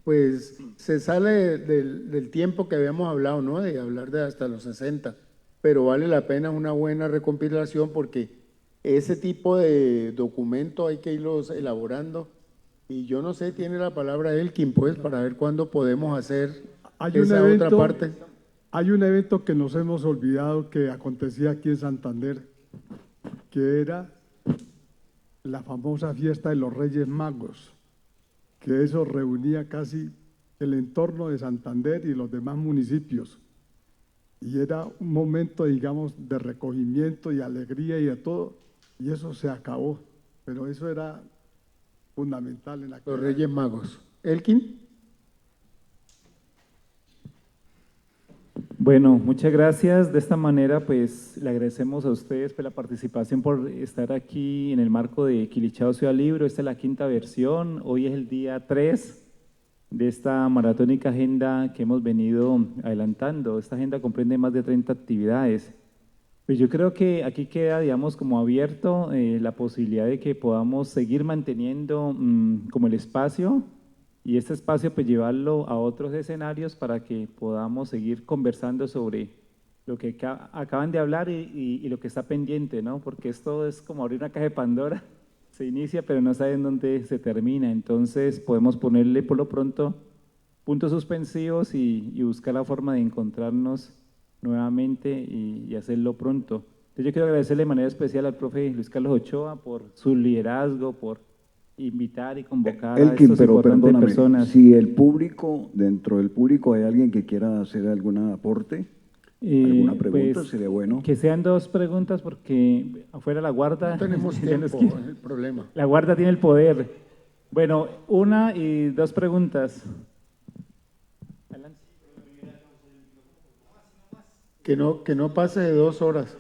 [SPEAKER 2] pues se sale del tiempo que habíamos hablado, ¿no? De hablar de hasta los 60, pero vale la pena una buena recopilación porque ese tipo de documento hay que irlos elaborando y yo no sé, tiene la palabra Elkin, pues, para ver cuándo podemos hacer esa otra parte.
[SPEAKER 3] Hay un evento que nos hemos olvidado que acontecía aquí en Santander, que era la famosa fiesta de los Reyes Magos, que eso reunía casi el entorno de Santander y los demás municipios. Y era un momento, digamos, de recogimiento y alegría y de todo, y eso se acabó, pero eso era fundamental en la
[SPEAKER 2] Los Reyes Magos. ¿Elkin?
[SPEAKER 1] Bueno, muchas gracias. De esta manera, pues, le agradecemos a ustedes por la participación, por estar aquí en el marco de Quilichao Ciudad Libro. Esta es la 5ª versión. Hoy es el día 3 de esta maratónica agenda que hemos venido adelantando. Esta agenda comprende más de 30 actividades. Pues yo creo que aquí queda, digamos, como abierto la posibilidad de que podamos seguir manteniendo como el espacio y este espacio pues llevarlo a otros escenarios para que podamos seguir conversando sobre lo que acaban de hablar y lo que está pendiente, ¿no? Porque esto es como abrir una caja de Pandora, se inicia pero no saben dónde se termina, entonces podemos ponerle por lo pronto puntos suspensivos y buscar la forma de encontrarnos nuevamente y hacerlo pronto. Entonces yo quiero agradecerle de manera especial al profe Luis Carlos Ochoa por su liderazgo, por invitar y convocar a
[SPEAKER 5] Elkin,
[SPEAKER 1] estas
[SPEAKER 5] pero
[SPEAKER 1] importantes
[SPEAKER 5] perdóname,
[SPEAKER 1] personas.
[SPEAKER 5] si dentro del público hay alguien que quiera hacer algún aporte, alguna pregunta,
[SPEAKER 1] Pues,
[SPEAKER 5] sería bueno.
[SPEAKER 1] que sean 2 preguntas porque afuera la guarda…
[SPEAKER 2] No tenemos
[SPEAKER 1] ya nos
[SPEAKER 2] tiempo,
[SPEAKER 1] quiere-
[SPEAKER 2] es el problema.
[SPEAKER 1] La guarda tiene el poder. Bueno, 1 y 2 preguntas. Adelante.
[SPEAKER 2] Que no pase de 2 horas.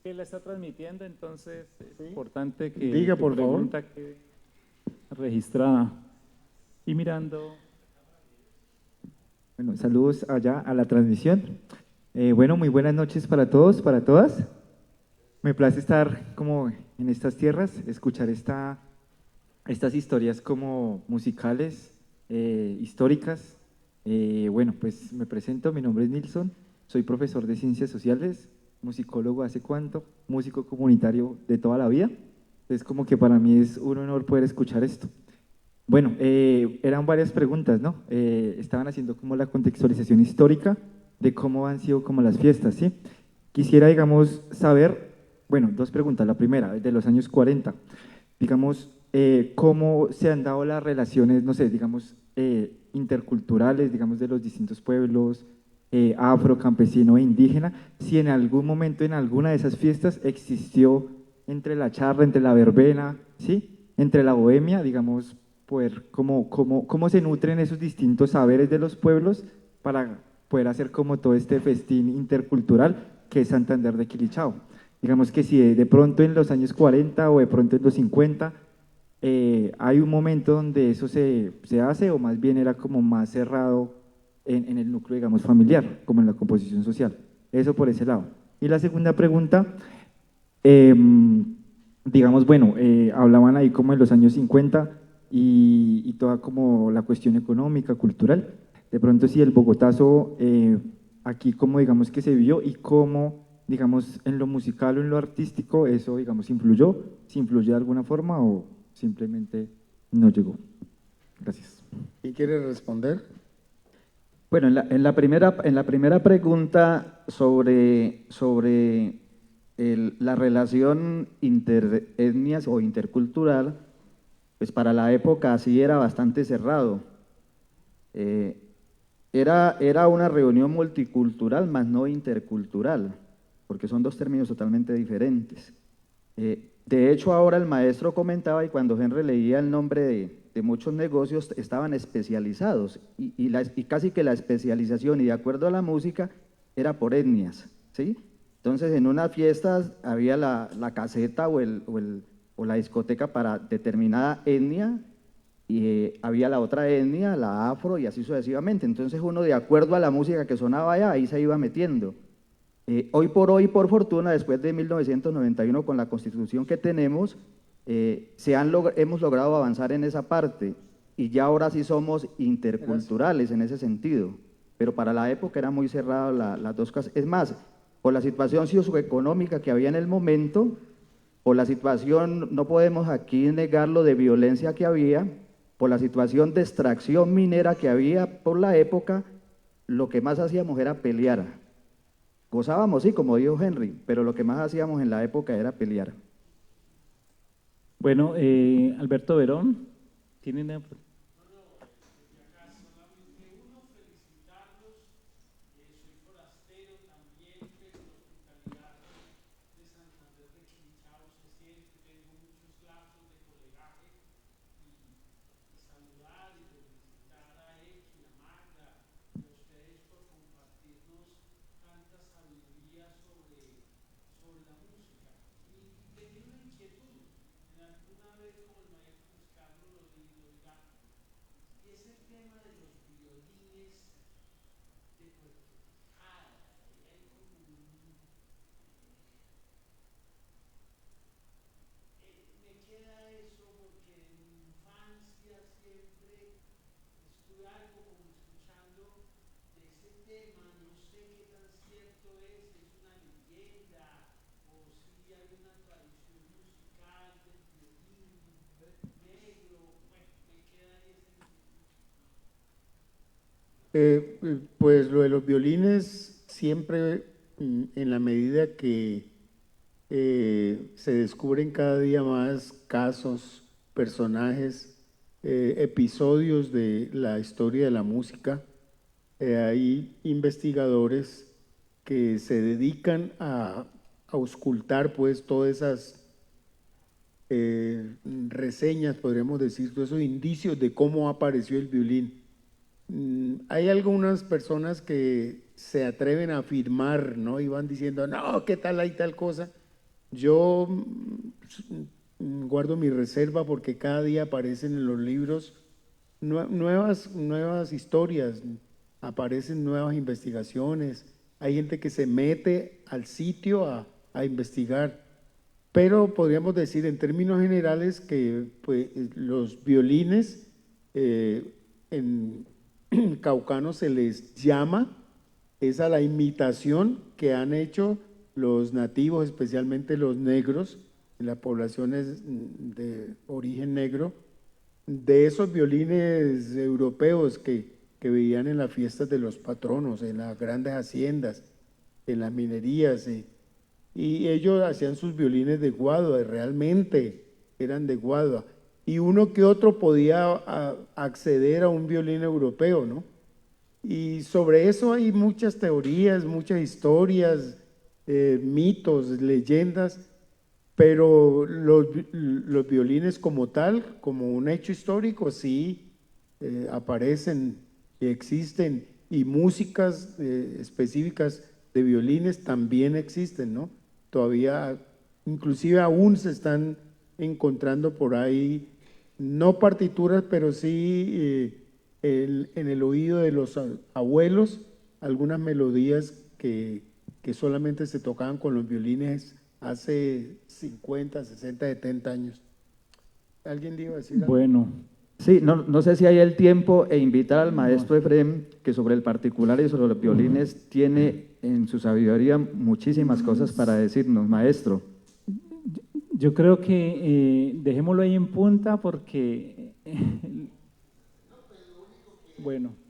[SPEAKER 1] Que la está transmitiendo, entonces es importante que
[SPEAKER 2] Diga,
[SPEAKER 1] tu
[SPEAKER 2] por favor.
[SPEAKER 1] pregunta quede registrada. Y mirando…
[SPEAKER 7] Bueno, saludos allá a la transmisión. Bueno, muy buenas noches para todos, para todas. Me place estar como en estas tierras, escuchar estas historias como musicales, históricas. Bueno, pues me presento, mi nombre es Nilson, soy profesor de Ciencias Sociales, musicólogo hace cuánto, músico comunitario de toda la vida. Es como que para mí es un honor poder escuchar esto. Bueno, eran varias preguntas, ¿no? Estaban haciendo como la contextualización histórica de cómo han sido como las fiestas, ¿sí? Quisiera, digamos, saber, bueno, 2 preguntas. La primera, de los años 40, digamos, cómo se han dado las relaciones, no sé, digamos, interculturales, digamos, de los distintos pueblos, afro, campesino e indígena, si en algún momento en alguna de esas fiestas existió entre la charra, entre la verbena, ¿sí? Entre la bohemia, digamos, poder, cómo se nutren esos distintos saberes de los pueblos para poder hacer como todo este festín intercultural que es Santander de Quilichao. Digamos que si de pronto en los años 40 o de pronto en los 50 hay un momento donde eso se hace o más bien era como más cerrado en el núcleo, digamos, familiar, como en la composición social. Eso por ese lado. Y la segunda pregunta, digamos, bueno, hablaban ahí como en los años 50 y toda como la cuestión económica, cultural. De pronto si el Bogotazo aquí como digamos que se vio y cómo digamos en lo musical o en lo artístico eso digamos influyó, si influyó de alguna forma o simplemente no llegó. Gracias.
[SPEAKER 2] ¿Quién quiere responder?
[SPEAKER 6] Bueno, en la primera pregunta sobre la relación interetnias o intercultural, pues para la época sí era bastante cerrado. Era una reunión multicultural, más no intercultural. porque son dos términos totalmente diferentes. De hecho, ahora el maestro comentaba, y cuando Henry leía el nombre de muchos negocios, estaban especializados, y casi que la especialización, y de acuerdo a la música, era por etnias, ¿sí? Entonces, en unas fiestas había la caseta o la discoteca para determinada etnia, y había la otra etnia, la afro, y así sucesivamente. Entonces, uno, de acuerdo a la música que sonaba allá, ahí se iba metiendo. Hoy, por fortuna, después de 1991, con la constitución que tenemos, hemos logrado avanzar en esa parte, y ya ahora sí somos interculturales en ese sentido, pero para la época era muy cerrado las dos cosas. Es más, por la situación socioeconómica que había en el momento, por la situación, no podemos aquí negarlo, de violencia que había, por la situación de extracción minera que había por la época, lo que más hacíamos era pelear. Gozábamos, sí, como dijo Henry, pero lo que más hacíamos en la época era pelear.
[SPEAKER 1] Bueno, Alberto Verón, ¿tiene una pregunta?
[SPEAKER 2] Pues lo de los violines siempre, en la medida que se descubren cada día más casos, personajes, episodios de la historia de la música, hay investigadores que se dedican a auscultar pues todas esas reseñas, podríamos decir, todos esos indicios de cómo apareció el violín. Hay algunas personas que se atreven a afirmar, ¿no? Y van diciendo, no, ¿qué tal hay tal cosa? Yo guardo mi reserva porque cada día aparecen en los libros nuevas historias, aparecen nuevas investigaciones. Hay gente que se mete al sitio a investigar. Pero podríamos decir en términos generales que pues, los violines en caucano se les llama, es a la imitación que han hecho los nativos, especialmente los negros, en las poblaciones de origen negro, de esos violines europeos que veían en las fiestas de los patronos, en las grandes haciendas, en las minerías, y ellos hacían sus violines de guadua, realmente eran de guadua, y uno que otro podía acceder a un violín europeo, ¿no? Y sobre eso hay muchas teorías, muchas historias, mitos, leyendas, pero los violines como tal, como un hecho histórico, sí aparecen y existen, y músicas específicas de violines también existen, ¿no? Todavía, inclusive aún se están encontrando por ahí, no partituras, pero sí en el oído de los abuelos, algunas melodías que solamente se tocaban con los violines hace 50, 60, 70 años. ¿Alguien iba a decir algo?
[SPEAKER 1] Bueno,
[SPEAKER 6] Sí, no sé si hay el tiempo e invitar al maestro Efrem, que sobre el particular y sobre los violines tiene en su sabiduría muchísimas cosas para decirnos, maestro.
[SPEAKER 1] yo creo que dejémoslo ahí en punta porque, bueno.